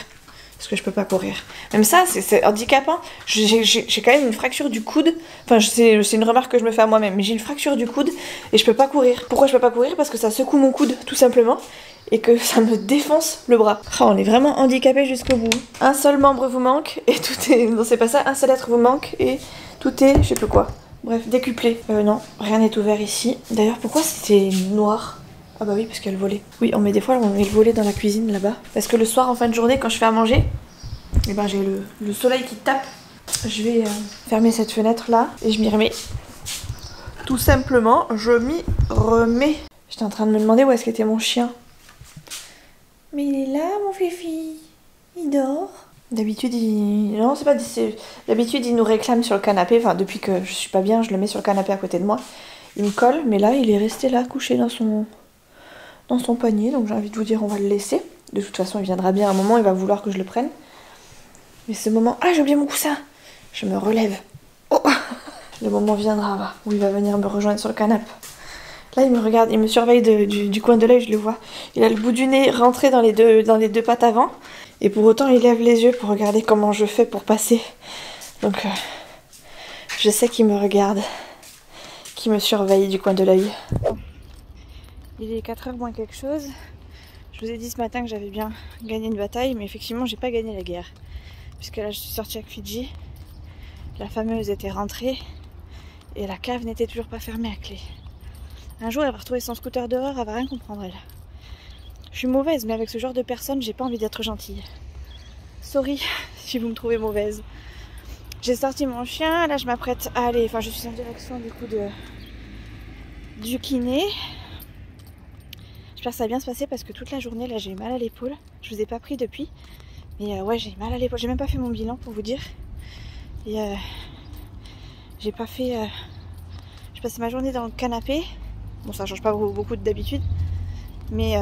B: Parce que je peux pas courir. Même ça, c'est handicapant. J'ai quand même une fracture du coude. Enfin, c'est une remarque que je me fais à moi-même. Mais j'ai une fracture du coude et je peux pas courir. Pourquoi je peux pas courir? Parce que ça secoue mon coude, tout simplement. Et que ça me défonce le bras. Oh, on est vraiment handicapé jusqu'au bout. Un seul membre vous manque et tout est... Non, c'est pas ça. Un seul être vous manque et tout est... Je sais plus quoi. Bref, décuplé. Non, rien n'est ouvert ici. D'ailleurs, pourquoi c'était noir? Ah bah oui, parce qu'elle volait. Oui, mais des fois on met le volet dans la cuisine là-bas. Parce que le soir, en fin de journée, quand je fais à manger, et ben j'ai le soleil qui tape. Je vais fermer cette fenêtre là et je m'y remets. Tout simplement, je m'y remets. J'étais en train de me demander où est-ce qu'était mon chien. Mais il est là, mon fifi. Il dort. D'habitude, Non, c'est pas... D'habitude, il nous réclame sur le canapé. Enfin, depuis que je suis pas bien, je le mets sur le canapé à côté de moi. Il me colle, mais là, il est resté là, couché dans son panier, donc j'ai envie de vous dire on va le laisser. De toute façon il viendra bien un moment, il va vouloir que je le prenne. Mais ce moment... Ah, j'ai oublié mon coussin. Je me relève. Oh, le moment viendra où il va venir me rejoindre sur le canapé. Là il me regarde, il me surveille du coin de l'œil, je le vois. Il a le bout du nez rentré dans les deux pattes avant. Et pour autant il lève les yeux pour regarder comment je fais pour passer. Donc je sais qu'il me regarde, qu'il me surveille du coin de l'œil. Il est 4h moins quelque chose. Je vous ai dit ce matin que j'avais bien gagné une bataille, mais effectivement j'ai pas gagné la guerre. Puisque là je suis sortie avec Fidji, la fameuse était rentrée et la cave n'était toujours pas fermée à clé. Un jour elle va retrouver son scooter dehors, elle va rien comprendre elle. Je suis mauvaise, mais avec ce genre de personne j'ai pas envie d'être gentille. Sorry si vous me trouvez mauvaise. J'ai sorti mon chien, là je m'apprête à aller, enfin je suis en direction du coup du kiné. J'espère que ça va bien se passer parce que toute la journée là j'ai eu mal à l'épaule. Je vous ai pas pris depuis. Mais ouais, j'ai mal à l'épaule. J'ai même pas fait mon bilan pour vous dire. Et j'ai pas fait... J'ai passé ma journée dans le canapé. Bon, ça change pas beaucoup d'habitude. Mais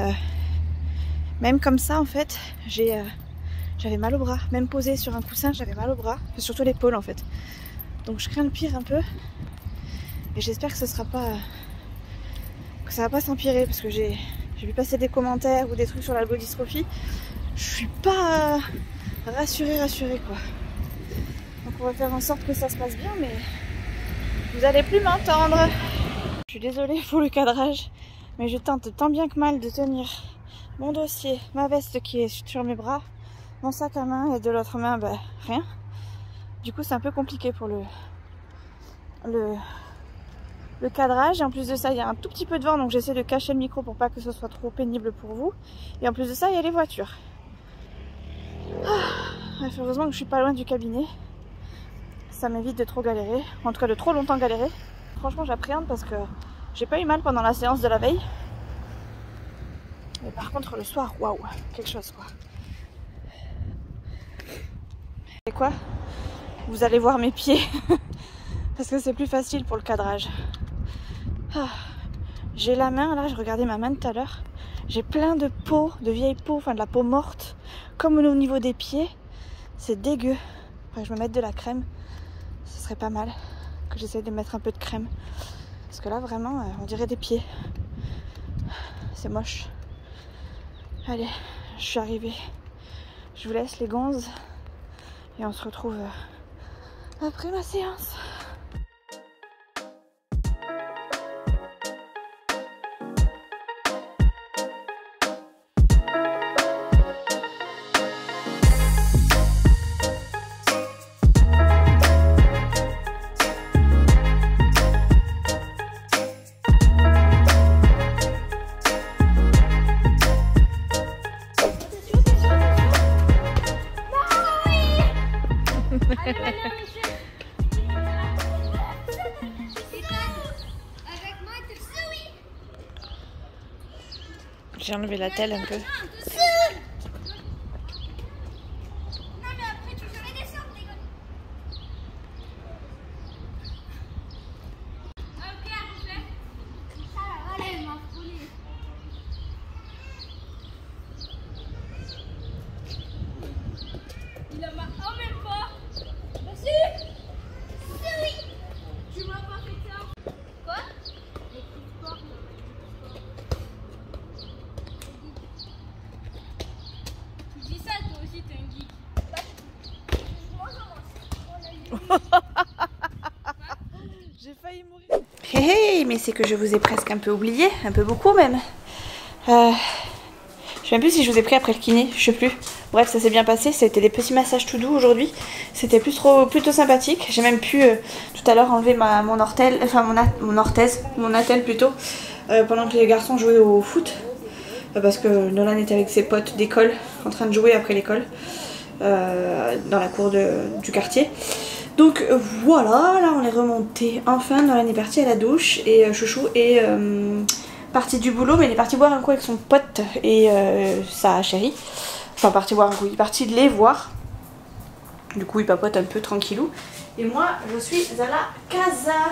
B: Même comme ça en fait, j'avais mal au bras. Même posé sur un coussin, j'avais mal au bras. Enfin, surtout l'épaule en fait. Donc je crains le pire un peu. Et j'espère que ça va pas s'empirer parce que j'ai vu passer des commentaires ou des trucs sur la bodystrophie. Je suis pas rassurée quoi. Donc on va faire en sorte que ça se passe bien, mais vous allez plus m'entendre. Je suis désolée pour le cadrage, mais je tente tant bien que mal de tenir mon dossier, ma veste qui est sur mes bras, mon sac à main et de l'autre main, bah, rien. Du coup c'est un peu compliqué pour le cadrage. Et en plus de ça il y a un tout petit peu de vent, donc j'essaie de cacher le micro pour pas que ce soit trop pénible pour vous. Et en plus de ça il y a les voitures. Heureusement que je suis pas loin du cabinet, ça m'évite de trop galérer, en tout cas de trop longtemps galérer. Franchement j'appréhende parce que j'ai pas eu mal pendant la séance de la veille. Mais par contre le soir, waouh, quelque chose quoi. Et quoi? Vous allez voir mes pieds parce que c'est plus facile pour le cadrage. J'ai la main là, je regardais ma main tout à l'heure. J'ai plein de peau, de vieilles peaux, enfin de la peau morte, comme au niveau des pieds. C'est dégueu. Faudrait que je me mette de la crème. Ce serait pas mal que j'essaye de mettre un peu de crème. Parce que là vraiment, on dirait des pieds. C'est moche. Allez, je suis arrivée. Je vous laisse les gonzes. Et on se retrouve après ma séance. J'ai enlevé la telle un peu. J'ai failli mourir. Hey, mais c'est que je vous ai presque un peu oublié, un peu beaucoup même. Je sais même plus si je vous ai pris après le kiné, je sais plus. Bref, ça s'est bien passé, c'était des petits massages tout doux aujourd'hui. C'était plutôt sympathique. J'ai même pu tout à l'heure enlever mon orthèse, mon attelle plutôt, pendant que les garçons jouaient au foot. Parce que Nolan était avec ses potes d'école, en train de jouer après l'école, dans la cour du quartier. Donc voilà, là on est remonté. Enfin, Nolan est parti à la douche et Chouchou est parti du boulot, mais il est parti boire un coup avec son pote et sa chérie. Enfin, parti boire un coup, il est parti les voir. Du coup, il papote un peu tranquillou. Et moi, je suis à la casa.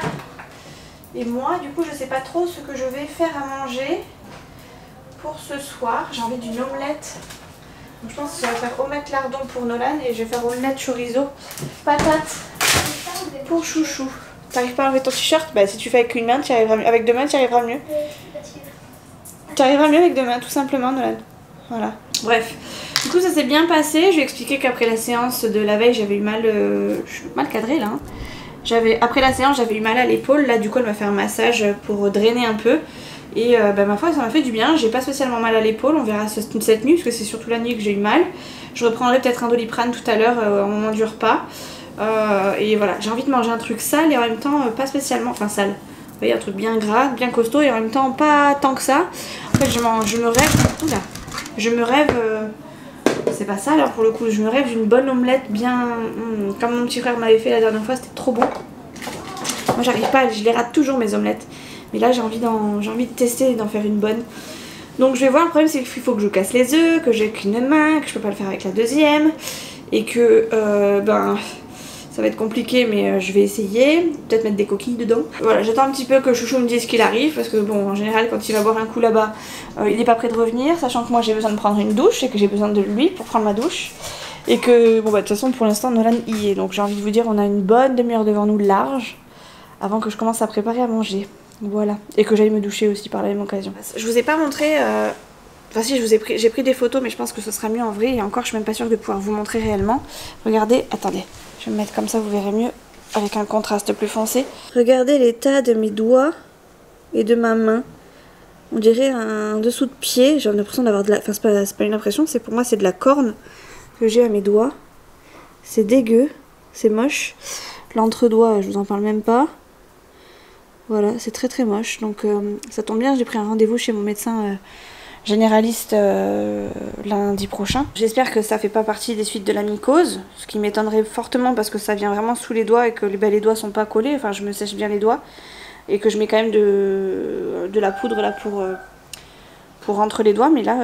B: Et moi, du coup, je sais pas trop ce que je vais faire à manger pour ce soir. J'ai envie d'une omelette. Donc, je pense que je vais faire omelette lardon pour Nolan et je vais faire omelette chorizo patate pour Chouchou. T'arrives pas à enlever ton t-shirt? Bah si tu fais avec une main, tu arriveras mieux. Avec deux mains, tu arriveras mieux. Tu arriveras mieux avec deux mains, tout simplement, Nolan. Voilà. Bref. Du coup, ça s'est bien passé. Je lui ai expliqué qu'après la séance de la veille, j'avais eu mal... je suis mal cadrée là. Hein. Après la séance, j'avais eu mal à l'épaule. Là, du coup, elle m'a fait un massage pour drainer un peu. Et bah, ma foi, ça m'a fait du bien. J'ai pas spécialement mal à l'épaule. On verra cette nuit, parce que c'est surtout la nuit que j'ai eu mal. Je reprendrai peut-être un Doliprane tout à l'heure au moment du repas. Et voilà, j'ai envie de manger un truc sale et en même temps pas spécialement, enfin sale. Vous voyez, un truc bien gras, bien costaud et en même temps pas tant que ça. En fait, je me rêve, c'est pas ça alors pour le coup, je me rêve d'une bonne omelette bien, comme mon petit frère m'avait fait la dernière fois, c'était trop bon. Moi j'arrive pas, je les rate toujours mes omelettes. Mais là j'ai envie de tester et d'en faire une bonne. Donc je vais voir, le problème c'est qu'il faut que je casse les œufs, que j'ai qu'une main, que je peux pas le faire avec la deuxième. Et que Ça va être compliqué mais je vais essayer, peut-être mettre des coquilles dedans. Voilà, j'attends un petit peu que Chouchou me dise qu'il arrive parce que bon en général quand il va boire un coup là-bas il n'est pas prêt de revenir, sachant que moi j'ai besoin de prendre une douche et que j'ai besoin de lui pour prendre ma douche. Et que bon bah de toute façon pour l'instant Nolan y est, donc j'ai envie de vous dire on a une bonne demi-heure devant nous large avant que je commence à préparer à manger. Voilà, et que j'aille me doucher aussi par la même occasion. Je vous ai pas montré... Enfin si, j'ai pris des photos, mais je pense que ce sera mieux en vrai. Et encore, je suis même pas sûre de pouvoir vous montrer réellement. Regardez, attendez, je vais me mettre comme ça, vous verrez mieux, avec un contraste plus foncé. Regardez l'état de mes doigts et de ma main. On dirait un dessous de pied. J'ai l'impression d'avoir de la... Enfin, c'est pas une impression, c'est pour moi, c'est de la corne que j'ai à mes doigts. C'est dégueu, c'est moche. L'entre-doigt, je vous en parle même pas. Voilà, c'est très très moche. Donc ça tombe bien, j'ai pris un rendez-vous chez mon médecin... généraliste lundi prochain. J'espère que ça fait pas partie des suites de la mycose, ce qui m'étonnerait fortement parce que ça vient vraiment sous les doigts et que les doigts sont pas collés, enfin je me sèche bien les doigts et que je mets quand même de la poudre là pour entre les doigts, mais là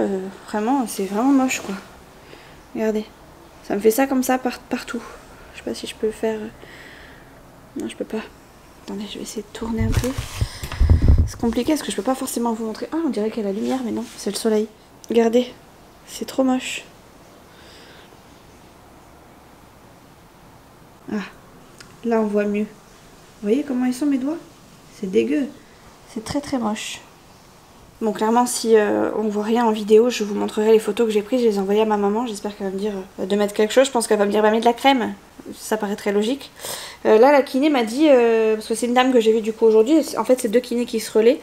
B: vraiment c'est vraiment moche quoi. Regardez, ça me fait ça comme ça partout. Je sais pas si je peux le faire. Non, je peux pas. Attendez, je vais essayer de tourner un peu. C'est compliqué parce que je peux pas forcément vous montrer. Ah, on dirait qu'il y a la lumière, mais non, c'est le soleil. Regardez, c'est trop moche. Ah, là on voit mieux. Vous voyez comment ils sont mes doigts? C'est dégueu. C'est très très moche. Bon, clairement, si on voit rien en vidéo, je vous montrerai les photos que j'ai prises. Je les ai envoyées à ma maman. J'espère qu'elle va me dire de mettre quelque chose. Je pense qu'elle va me dire, bah, mets de la crème. Ça paraît très logique. Là, la kiné m'a dit, parce que c'est une dame que j'ai vue du coup aujourd'hui. En fait, c'est deux kinés qui se relaient.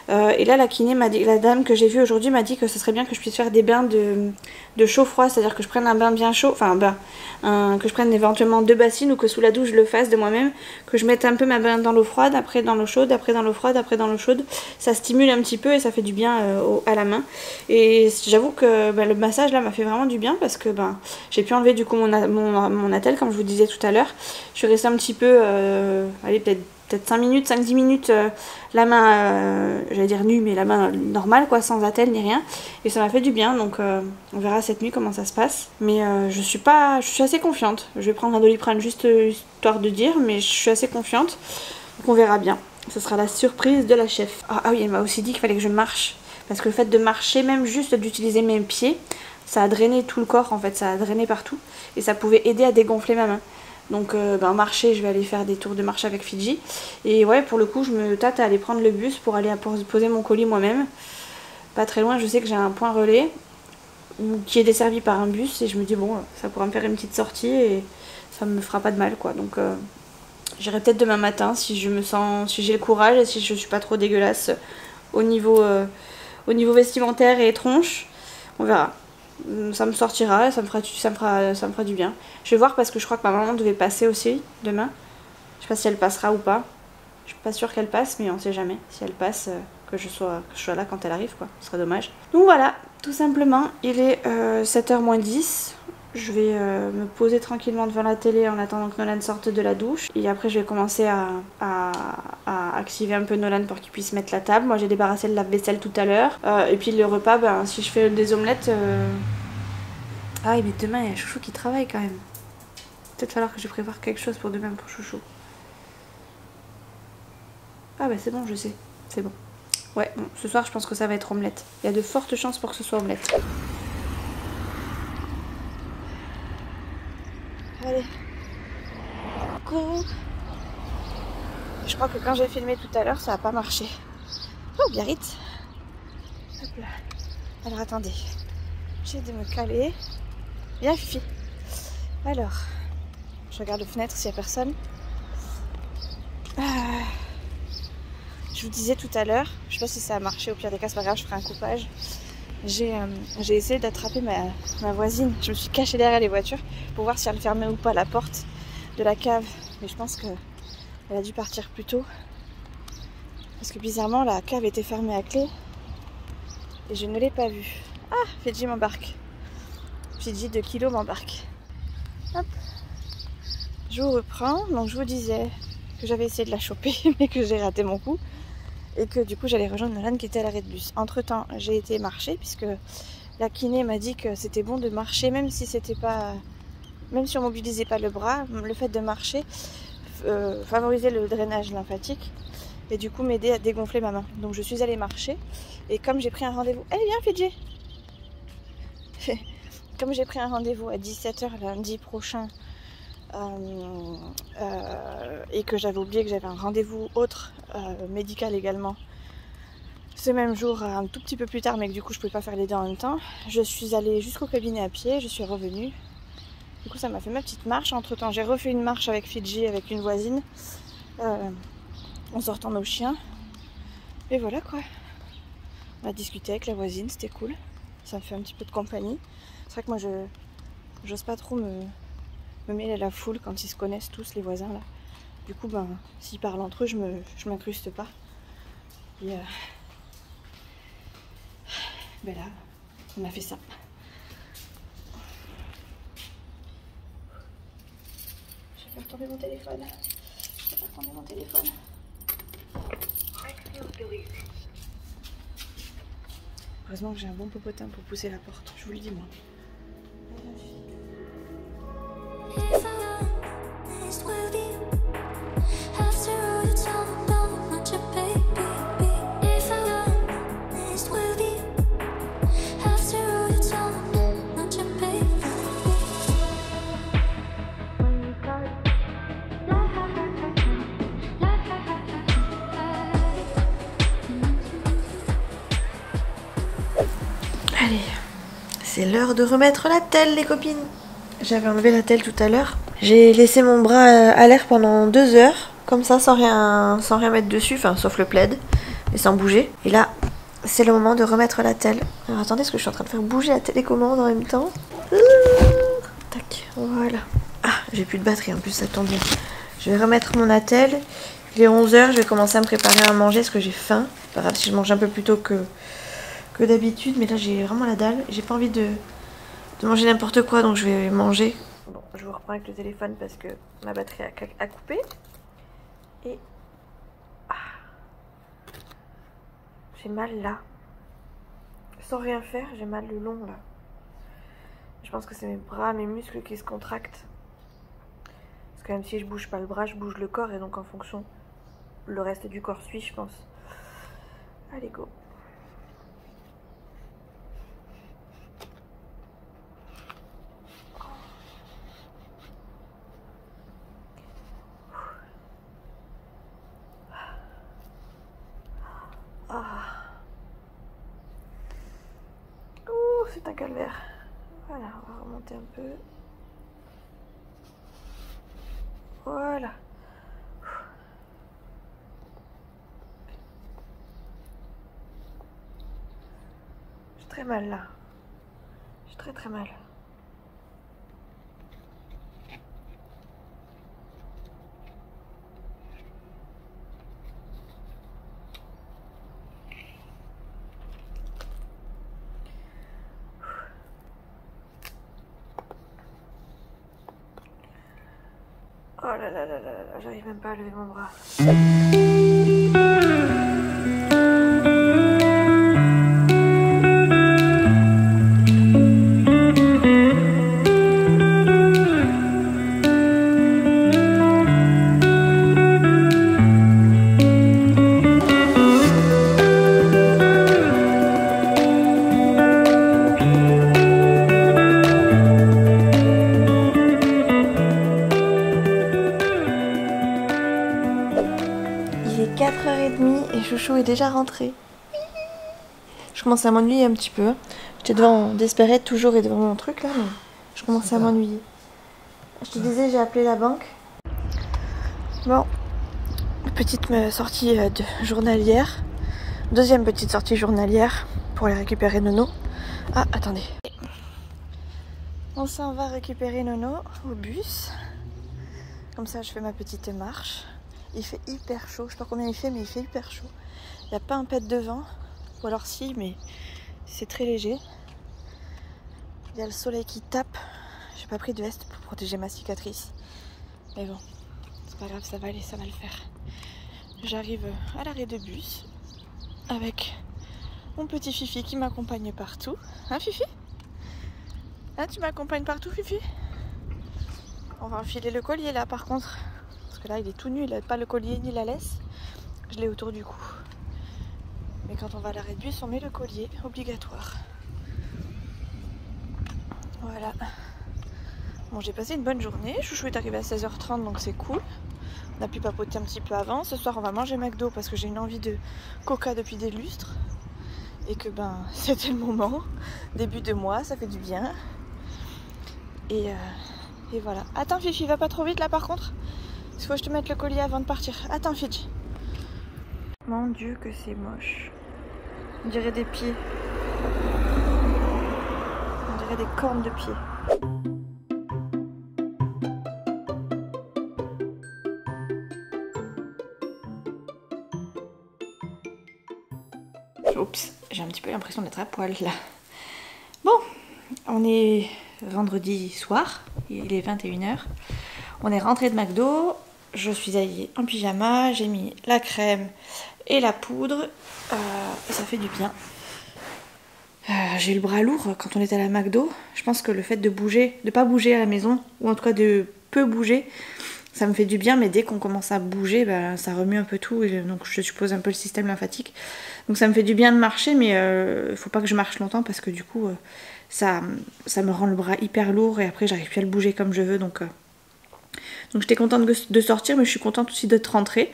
B: Et là, la kiné m'a dit, la dame que j'ai vue aujourd'hui m'a dit que ce serait bien que je puisse faire des bains de chaud-froid. C'est-à-dire que je prenne un bain bien chaud. Enfin, que je prenne éventuellement 2 bassines ou que sous la douche je le fasse de moi-même. Que je mette un peu ma bain dans l'eau froide, après dans l'eau chaude, après dans l'eau froide, après dans l'eau chaude. Ça stimule un petit peu et ça fait du bien à la main. Et j'avoue que le massage là m'a fait vraiment du bien parce que j'ai pu enlever du coup mon attelle comme je vous disais tout à l'heure. Je suis restée un petit peu, allez peut-être 5 minutes, 5-10 minutes la main, j'allais dire nue, mais la main normale quoi, sans attelle ni rien. Et ça m'a fait du bien, donc on verra cette nuit comment ça se passe. Mais je suis assez confiante. Je vais prendre un Doliprane juste histoire de dire, mais je suis assez confiante. Donc on verra bien. Ce sera la surprise de la chef. Ah oui, elle m'a aussi dit qu'il fallait que je marche. Parce que le fait de marcher, même juste d'utiliser mes pieds, ça a drainé tout le corps en fait, ça a drainé partout. Et ça pouvait aider à dégonfler ma main. Donc marcher, je vais aller faire des tours de marche avec Fidji. Et ouais, pour le coup, je me tâte à aller prendre le bus pour aller poser mon colis moi-même. Pas très loin, je sais que j'ai un point relais qui est desservi par un bus. Et je me dis, bon, ça pourra me faire une petite sortie et ça me fera pas de mal quoi. Donc j'irai peut-être demain matin si j'ai le courage et si je suis pas trop dégueulasse au niveau vestimentaire et tronche. On verra. Ça me sortira, ça me fera du bien. Je vais voir parce que je crois que ma maman devait passer aussi demain. Je sais pas si elle passera ou pas. Je suis pas sûre qu'elle passe, mais on sait jamais. Si elle passe, que je sois là quand elle arrive, quoi. Ce serait dommage. Donc voilà, tout simplement, il est 7h moins 10. Je vais me poser tranquillement devant la télé en attendant que Nolan sorte de la douche. Et après, je vais commencer à activer un peu Nolan pour qu'il puisse mettre la table. Moi, j'ai débarrassé le lave-vaisselle tout à l'heure. Et puis le repas, si je fais des omelettes... Ah oui, mais demain, il y a Chouchou qui travaille quand même. Peut-être falloir que je prépare quelque chose pour demain pour Chouchou. Ah c'est bon, je sais. C'est bon. Ouais, bon, ce soir, je pense que ça va être omelette. Il y a de fortes chances pour que ce soit omelette. Allez, coucou. Je crois que quand j'ai filmé tout à l'heure, ça n'a pas marché. Oh, Biarritz. Hop là. Alors, attendez. J'ai de me caler. Viens, Fifi. Alors, je regarde aux fenêtres s'il n'y a personne. Je vous disais tout à l'heure, je sais pas si ça a marché, au pire des cas, c'est pas grave, je ferai un coupage. J'ai essayé d'attraper ma voisine. Je me suis cachée derrière les voitures pour voir si elle fermait ou pas la porte de la cave. Mais je pense qu'elle a dû partir plus tôt. Parce que bizarrement, la cave était fermée à clé. Et je ne l'ai pas vue. Ah, Fidji m'embarque. Fidji 2 kilos m'embarque. Hop. Je vous reprends. Donc je vous disais que j'avais essayé de la choper, mais que j'ai raté mon coup. Et que du coup j'allais rejoindre Nolan qui était à l'arrêt de bus. Entre temps j'ai été marcher puisque la kiné m'a dit que c'était bon de marcher même si c'était pas même si on mobilisait pas le bras, le fait de marcher favorisait le drainage lymphatique et du coup m'aider à dégonfler ma main. Donc je suis allée marcher et comme j'ai pris un rendez-vous... Eh viens Fidji. Comme j'ai pris un rendez-vous à 17h lundi prochain et que j'avais oublié que j'avais un rendez-vous autre médical également ce même jour, un tout petit peu plus tard, mais que du coup je pouvais pas faire les deux en même temps, je suis allée jusqu'au cabinet à pied, je suis revenue. Du coup ça m'a fait ma petite marche. Entre temps j'ai refait une marche avec Fidji, avec une voisine, en sortant nos chiens. Et voilà quoi. On a discuté avec la voisine, c'était cool. Ça me fait un petit peu de compagnie. C'est vrai que moi j'ose pas trop me mêler à la foule quand ils se connaissent tous les voisins là. Du coup ben s'ils parlent entre eux je m'incruste pas. Et ben là on a fait ça. Je vais faire tomber mon téléphone. Heureusement que j'ai un bon popotin pour pousser la porte, je vous le dis moi. Allez, c'est l'heure de remettre la telle les copines. J'avais enlevé la telle tout à l'heure. J'ai laissé mon bras à l'air pendant 2 heures, comme ça sans rien mettre dessus, enfin sauf le plaid, et sans bouger. Et là, c'est le moment de remettre la telle. Alors attendez, parce que je suis en train de faire bouger la télécommande en même temps. Tac, voilà. Ah, j'ai plus de batterie en plus, ça tombe bien. Je vais remettre mon attelle. Il est 11 h, je vais commencer à me préparer à manger parce que j'ai faim. Pas grave si je mange un peu plus tôt que d'habitude, mais là j'ai vraiment la dalle. J'ai pas envie de manger n'importe quoi, donc je vais manger. Bon, je vous reprends avec le téléphone parce que ma batterie a coupé. Et j'ai mal là. Sans rien faire, j'ai mal le long là. Je pense que c'est mes bras, mes muscles qui se contractent. Parce que même si je bouge pas le bras, je bouge le corps et donc en fonction, le reste du corps suit, je pense. Allez, go. Ouh, c'est un calvaire. Voilà, on va remonter un peu. Voilà. J'ai très mal là. J'ai très mal. Oh là là là là là, j'arrive même pas à lever mon bras. Il est 4h30 et Chouchou est déjà rentré. Je commençais à m'ennuyer un petit peu. J'étais devant Desperate toujours et devant mon truc là, mais je commençais à m'ennuyer. Je te disais, j'ai appelé la banque. Bon, petite sortie journalière. Deuxième petite sortie journalière pour aller récupérer Nono. Ah, attendez. On s'en va récupérer Nono au bus. Comme ça, je fais ma petite marche. Il fait hyper chaud. Je sais pas combien il fait, mais il fait hyper chaud. Il n'y a pas un pet de vent. Ou alors si, mais c'est très léger. Il y a le soleil qui tape. J'ai pas pris de veste pour protéger ma cicatrice. Mais bon, c'est pas grave, ça va aller, ça va le faire. J'arrive à l'arrêt de bus avec mon petit Fifi qui m'accompagne partout. Hein Fifi? Hein, tu m'accompagnes partout Fifi? On va enfiler le collier là par contre. Parce que là il est tout nu, il n'a pas le collier ni la laisse. Je l'ai autour du cou. Mais quand on va à l'arrêt de bus, on met le collier, obligatoire. Voilà. Bon, j'ai passé une bonne journée. Chouchou est arrivé à 16h30, donc c'est cool. On a pu papoter un petit peu avant. Ce soir, on va manger McDo parce que j'ai une envie de coca depuis des lustres. Et que ben, c'était le moment. Début de mois, ça fait du bien. Et voilà. Attends, Fifi, va pas trop vite là par contre. Il faut que je te mette le collier avant de partir. Attends, Fifi. Mon Dieu, que c'est moche. On dirait des pieds. On dirait des cornes de pieds. Oups, j'ai un petit peu l'impression d'être à poil là. Bon, on est vendredi soir, il est 21h. On est rentré de McDo, je suis habillée en pyjama, j'ai mis la crème et la poudre, ça fait du bien. J'ai eu le bras lourd quand on était à la McDo. Je pense que le fait de bouger, de pas bouger à la maison, ou en tout cas de peu bouger, ça me fait du bien, mais dès qu'on commence à bouger, bah, ça remue un peu tout, et donc je suppose un peu le système lymphatique. Donc ça me fait du bien de marcher, mais il faut pas que je marche longtemps parce que du coup, ça me rend le bras hyper lourd et après j'arrive plus à le bouger comme je veux. Donc j'étais contente de sortir, mais je suis contente aussi d'être rentrée.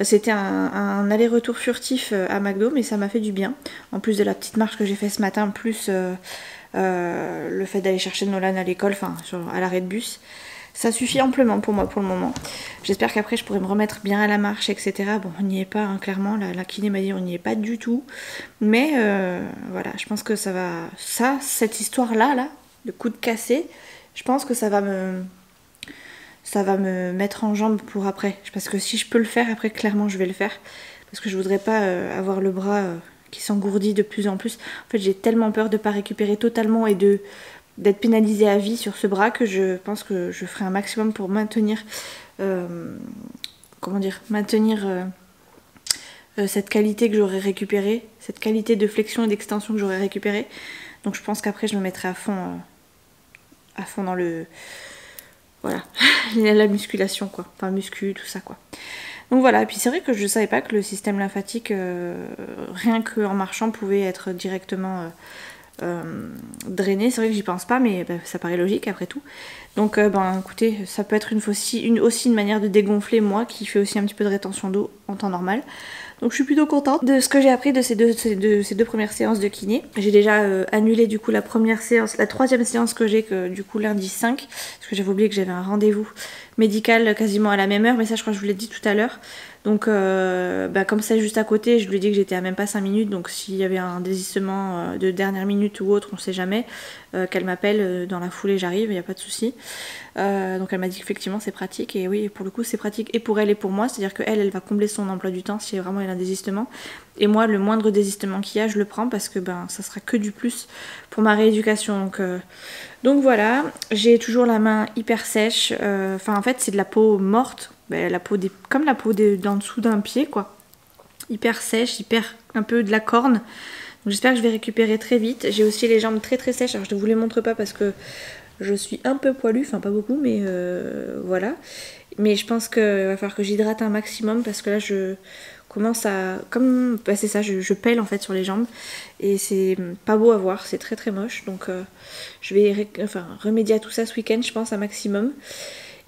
B: C'était un aller-retour furtif à McDo, mais ça m'a fait du bien. En plus de la petite marche que j'ai fait ce matin, plus le fait d'aller chercher Nolan à l'école, enfin à l'arrêt de bus. Ça suffit amplement pour moi pour le moment. J'espère qu'après je pourrai me remettre bien à la marche, etc. Bon, on n'y est pas, hein, clairement. La kiné m'a dit on n'y est pas du tout. Mais voilà, je pense que ça va... cette histoire-là, le coup de cassé, je pense que ça va me mettre en jambe pour après. Parce que si je peux le faire, après, clairement, je vais le faire. Parce que je voudrais pas avoir le bras qui s'engourdit de plus en plus. En fait, j'ai tellement peur de pas récupérer totalement et d'être pénalisée à vie sur ce bras que je pense que je ferai un maximum pour maintenir cette qualité que j'aurais récupérée, cette qualité de flexion et d'extension que j'aurais récupérée. Donc je pense qu'après je me mettrai à fond dans le... Voilà, la musculation quoi, enfin muscu, tout ça quoi. Donc voilà, et puis c'est vrai que je savais pas que le système lymphatique, rien qu'en marchant, pouvait être directement... drainé, c'est vrai que j'y pense pas, mais ça paraît logique après tout. Donc écoutez, ça peut être aussi une manière de dégonfler moi qui fait aussi un petit peu de rétention d'eau en temps normal. Donc je suis plutôt contente de ce que j'ai appris de ces deux premières séances de kiné. J'ai déjà annulé du coup la troisième séance que j'ai du coup lundi 5, parce que j'avais oublié que j'avais un rendez-vous médical quasiment à la même heure, mais ça je crois que je vous l'ai dit tout à l'heure. Donc comme c'est juste à côté, je lui ai dit que j'étais à même pas 5 minutes, donc s'il y avait un désistement de dernière minute ou autre, on sait jamais, qu'elle m'appelle dans la foulée, j'arrive, il n'y a pas de souci. Donc elle m'a dit qu'effectivement c'est pratique, et oui, pour le coup c'est pratique et pour elle et pour moi, c'est-à-dire qu'elle va combler son emploi du temps si vraiment elle a un désistement, et moi le moindre désistement qu'il y a je le prends parce que ça sera que du plus pour ma rééducation. Donc voilà, j'ai toujours la main hyper sèche, en fait c'est de la peau morte, comme la peau d'en dessous d'un pied quoi, hyper sèche, hyper un peu de la corne. Donc j'espère que je vais récupérer très vite. J'ai aussi les jambes très très sèches, alors je ne vous les montre pas parce que je suis un peu poilue, enfin pas beaucoup, mais voilà. Mais je pense qu'il va falloir que j'hydrate un maximum parce que là je commence à... c'est ça, je pèle en fait sur les jambes et c'est pas beau à voir, c'est très très moche. Donc je vais remédier à tout ça ce week-end, je pense, un maximum.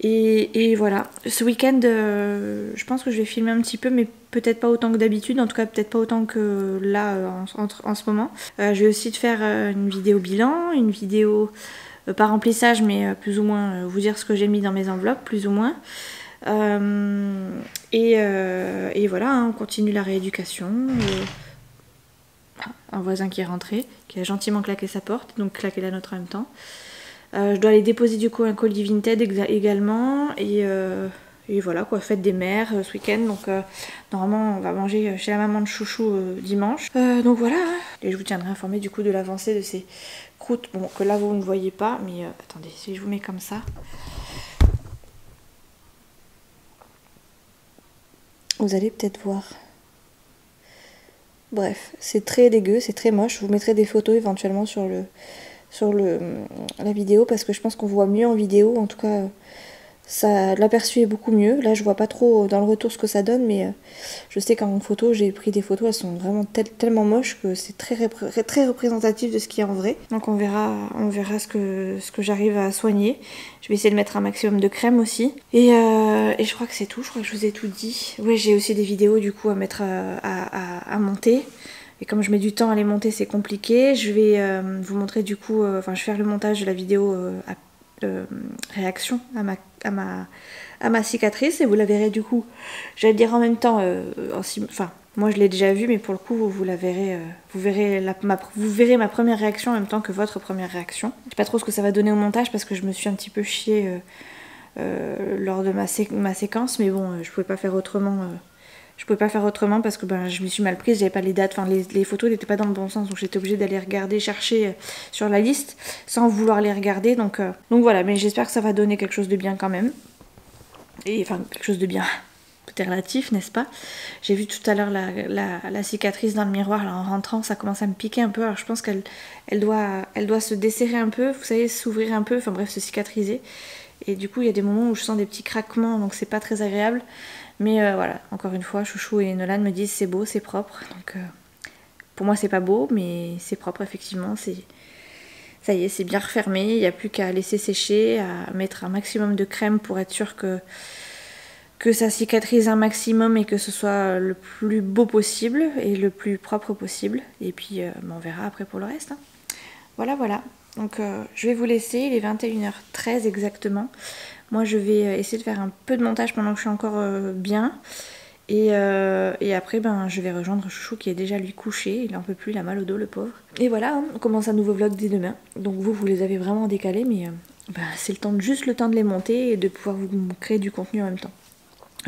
B: Et voilà, ce week-end, je pense que je vais filmer un petit peu, mais peut-être pas autant que d'habitude, en tout cas peut-être pas autant que là en ce moment. Je vais aussi te faire une vidéo bilan, une vidéo pas remplissage, mais plus ou moins vous dire ce que j'ai mis dans mes enveloppes, plus ou moins. Et voilà, hein, on continue la rééducation. Un voisin qui est rentré, qui a gentiment claqué sa porte, donc claqué la nôtre en même temps. Je dois aller déposer du coup un colis Vinted également, et voilà quoi, fête des mères ce week-end, donc normalement on va manger chez la maman de Chouchou dimanche. Donc voilà, hein. Et je vous tiendrai informé du coup de l'avancée de ces croûtes, bon que là vous ne voyez pas, mais attendez, si je vous mets comme ça. Vous allez peut-être voir. Bref, c'est très dégueu, c'est très moche, je vous mettrai des photos éventuellement sur la vidéo parce que je pense qu'on voit mieux en vidéo, en tout cas l'aperçu est beaucoup mieux. Là, je vois pas trop dans le retour ce que ça donne, mais je sais qu'en photo, j'ai pris des photos, elles sont vraiment tellement moches que c'est très représentatif de ce qu'il y a en vrai. Donc on verra ce que j'arrive à soigner. Je vais essayer de mettre un maximum de crème aussi. Et je crois que c'est tout, je crois que je vous ai tout dit. Oui, j'ai aussi des vidéos du coup à mettre à monter. Et comme je mets du temps à les monter, c'est compliqué. Je vais vous montrer du coup, je vais faire le montage de la vidéo réaction à ma cicatrice et vous la verrez du coup, j'allais dire en même temps, moi je l'ai déjà vu, mais pour le coup vous la verrez, vous verrez ma première réaction en même temps que votre première réaction. Je sais pas trop ce que ça va donner au montage parce que je me suis un petit peu chiée lors de ma séquence, mais bon, je pouvais pas faire autrement. Je pouvais pas faire autrement parce que je m'y suis mal prise, j'avais pas les dates, enfin les photos n'étaient pas dans le bon sens, donc j'étais obligée d'aller regarder, chercher sur la liste sans vouloir les regarder, donc voilà, mais j'espère que ça va donner quelque chose de bien quand même. Et enfin quelque chose de bien, peut-être relatif, n'est-ce pas? J'ai vu tout à l'heure la cicatrice dans le miroir, là, en rentrant, ça commence à me piquer un peu, alors je pense qu'elle doit se desserrer un peu, vous savez, s'ouvrir un peu, enfin bref, se cicatriser. Et du coup, il y a des moments où je sens des petits craquements, donc c'est pas très agréable. Mais voilà, encore une fois, Chouchou et Nolan me disent c'est beau, c'est propre. Donc pour moi, c'est pas beau, mais c'est propre, effectivement. Ça y est, c'est bien refermé. Il n'y a plus qu'à laisser sécher, à mettre un maximum de crème pour être sûr que ça cicatrise un maximum et que ce soit le plus beau possible et le plus propre possible. Et puis, on verra après pour le reste. Hein. Voilà. Donc je vais vous laisser, il est 21h13 exactement. Moi je vais essayer de faire un peu de montage pendant que je suis encore bien. Et après je vais rejoindre Chouchou qui est déjà lui couché, il en peut plus, il a mal au dos le pauvre. Et voilà, on commence un nouveau vlog dès demain. Donc vous les avez vraiment décalés, mais c'est juste le temps de les monter et de pouvoir vous créer du contenu en même temps.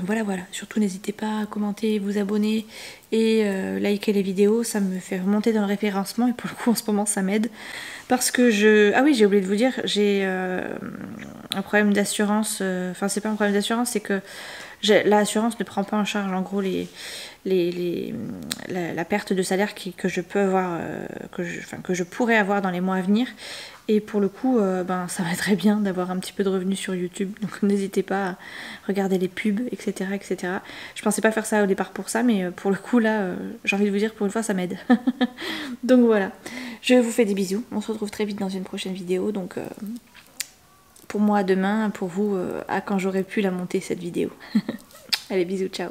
B: Voilà, surtout n'hésitez pas à commenter, vous abonner et liker les vidéos, ça me fait remonter dans le référencement et pour le coup en ce moment ça m'aide. Parce que ah oui, j'ai oublié de vous dire, j'ai un problème d'assurance, enfin c'est pas un problème d'assurance, c'est que l'assurance ne prend pas en charge en gros la perte de salaire que je peux avoir, que je pourrais avoir dans les mois à venir. Et pour le coup, ça m'aiderait bien d'avoir un petit peu de revenus sur YouTube. Donc n'hésitez pas à regarder les pubs, etc. Je pensais pas faire ça au départ pour ça, mais pour le coup là, j'ai envie de vous dire, pour une fois ça m'aide. Donc voilà, je vous fais des bisous. On se retrouve très vite dans une prochaine vidéo. Donc pour moi demain, pour vous, à quand j'aurai pu la monter cette vidéo. Allez, bisous, ciao.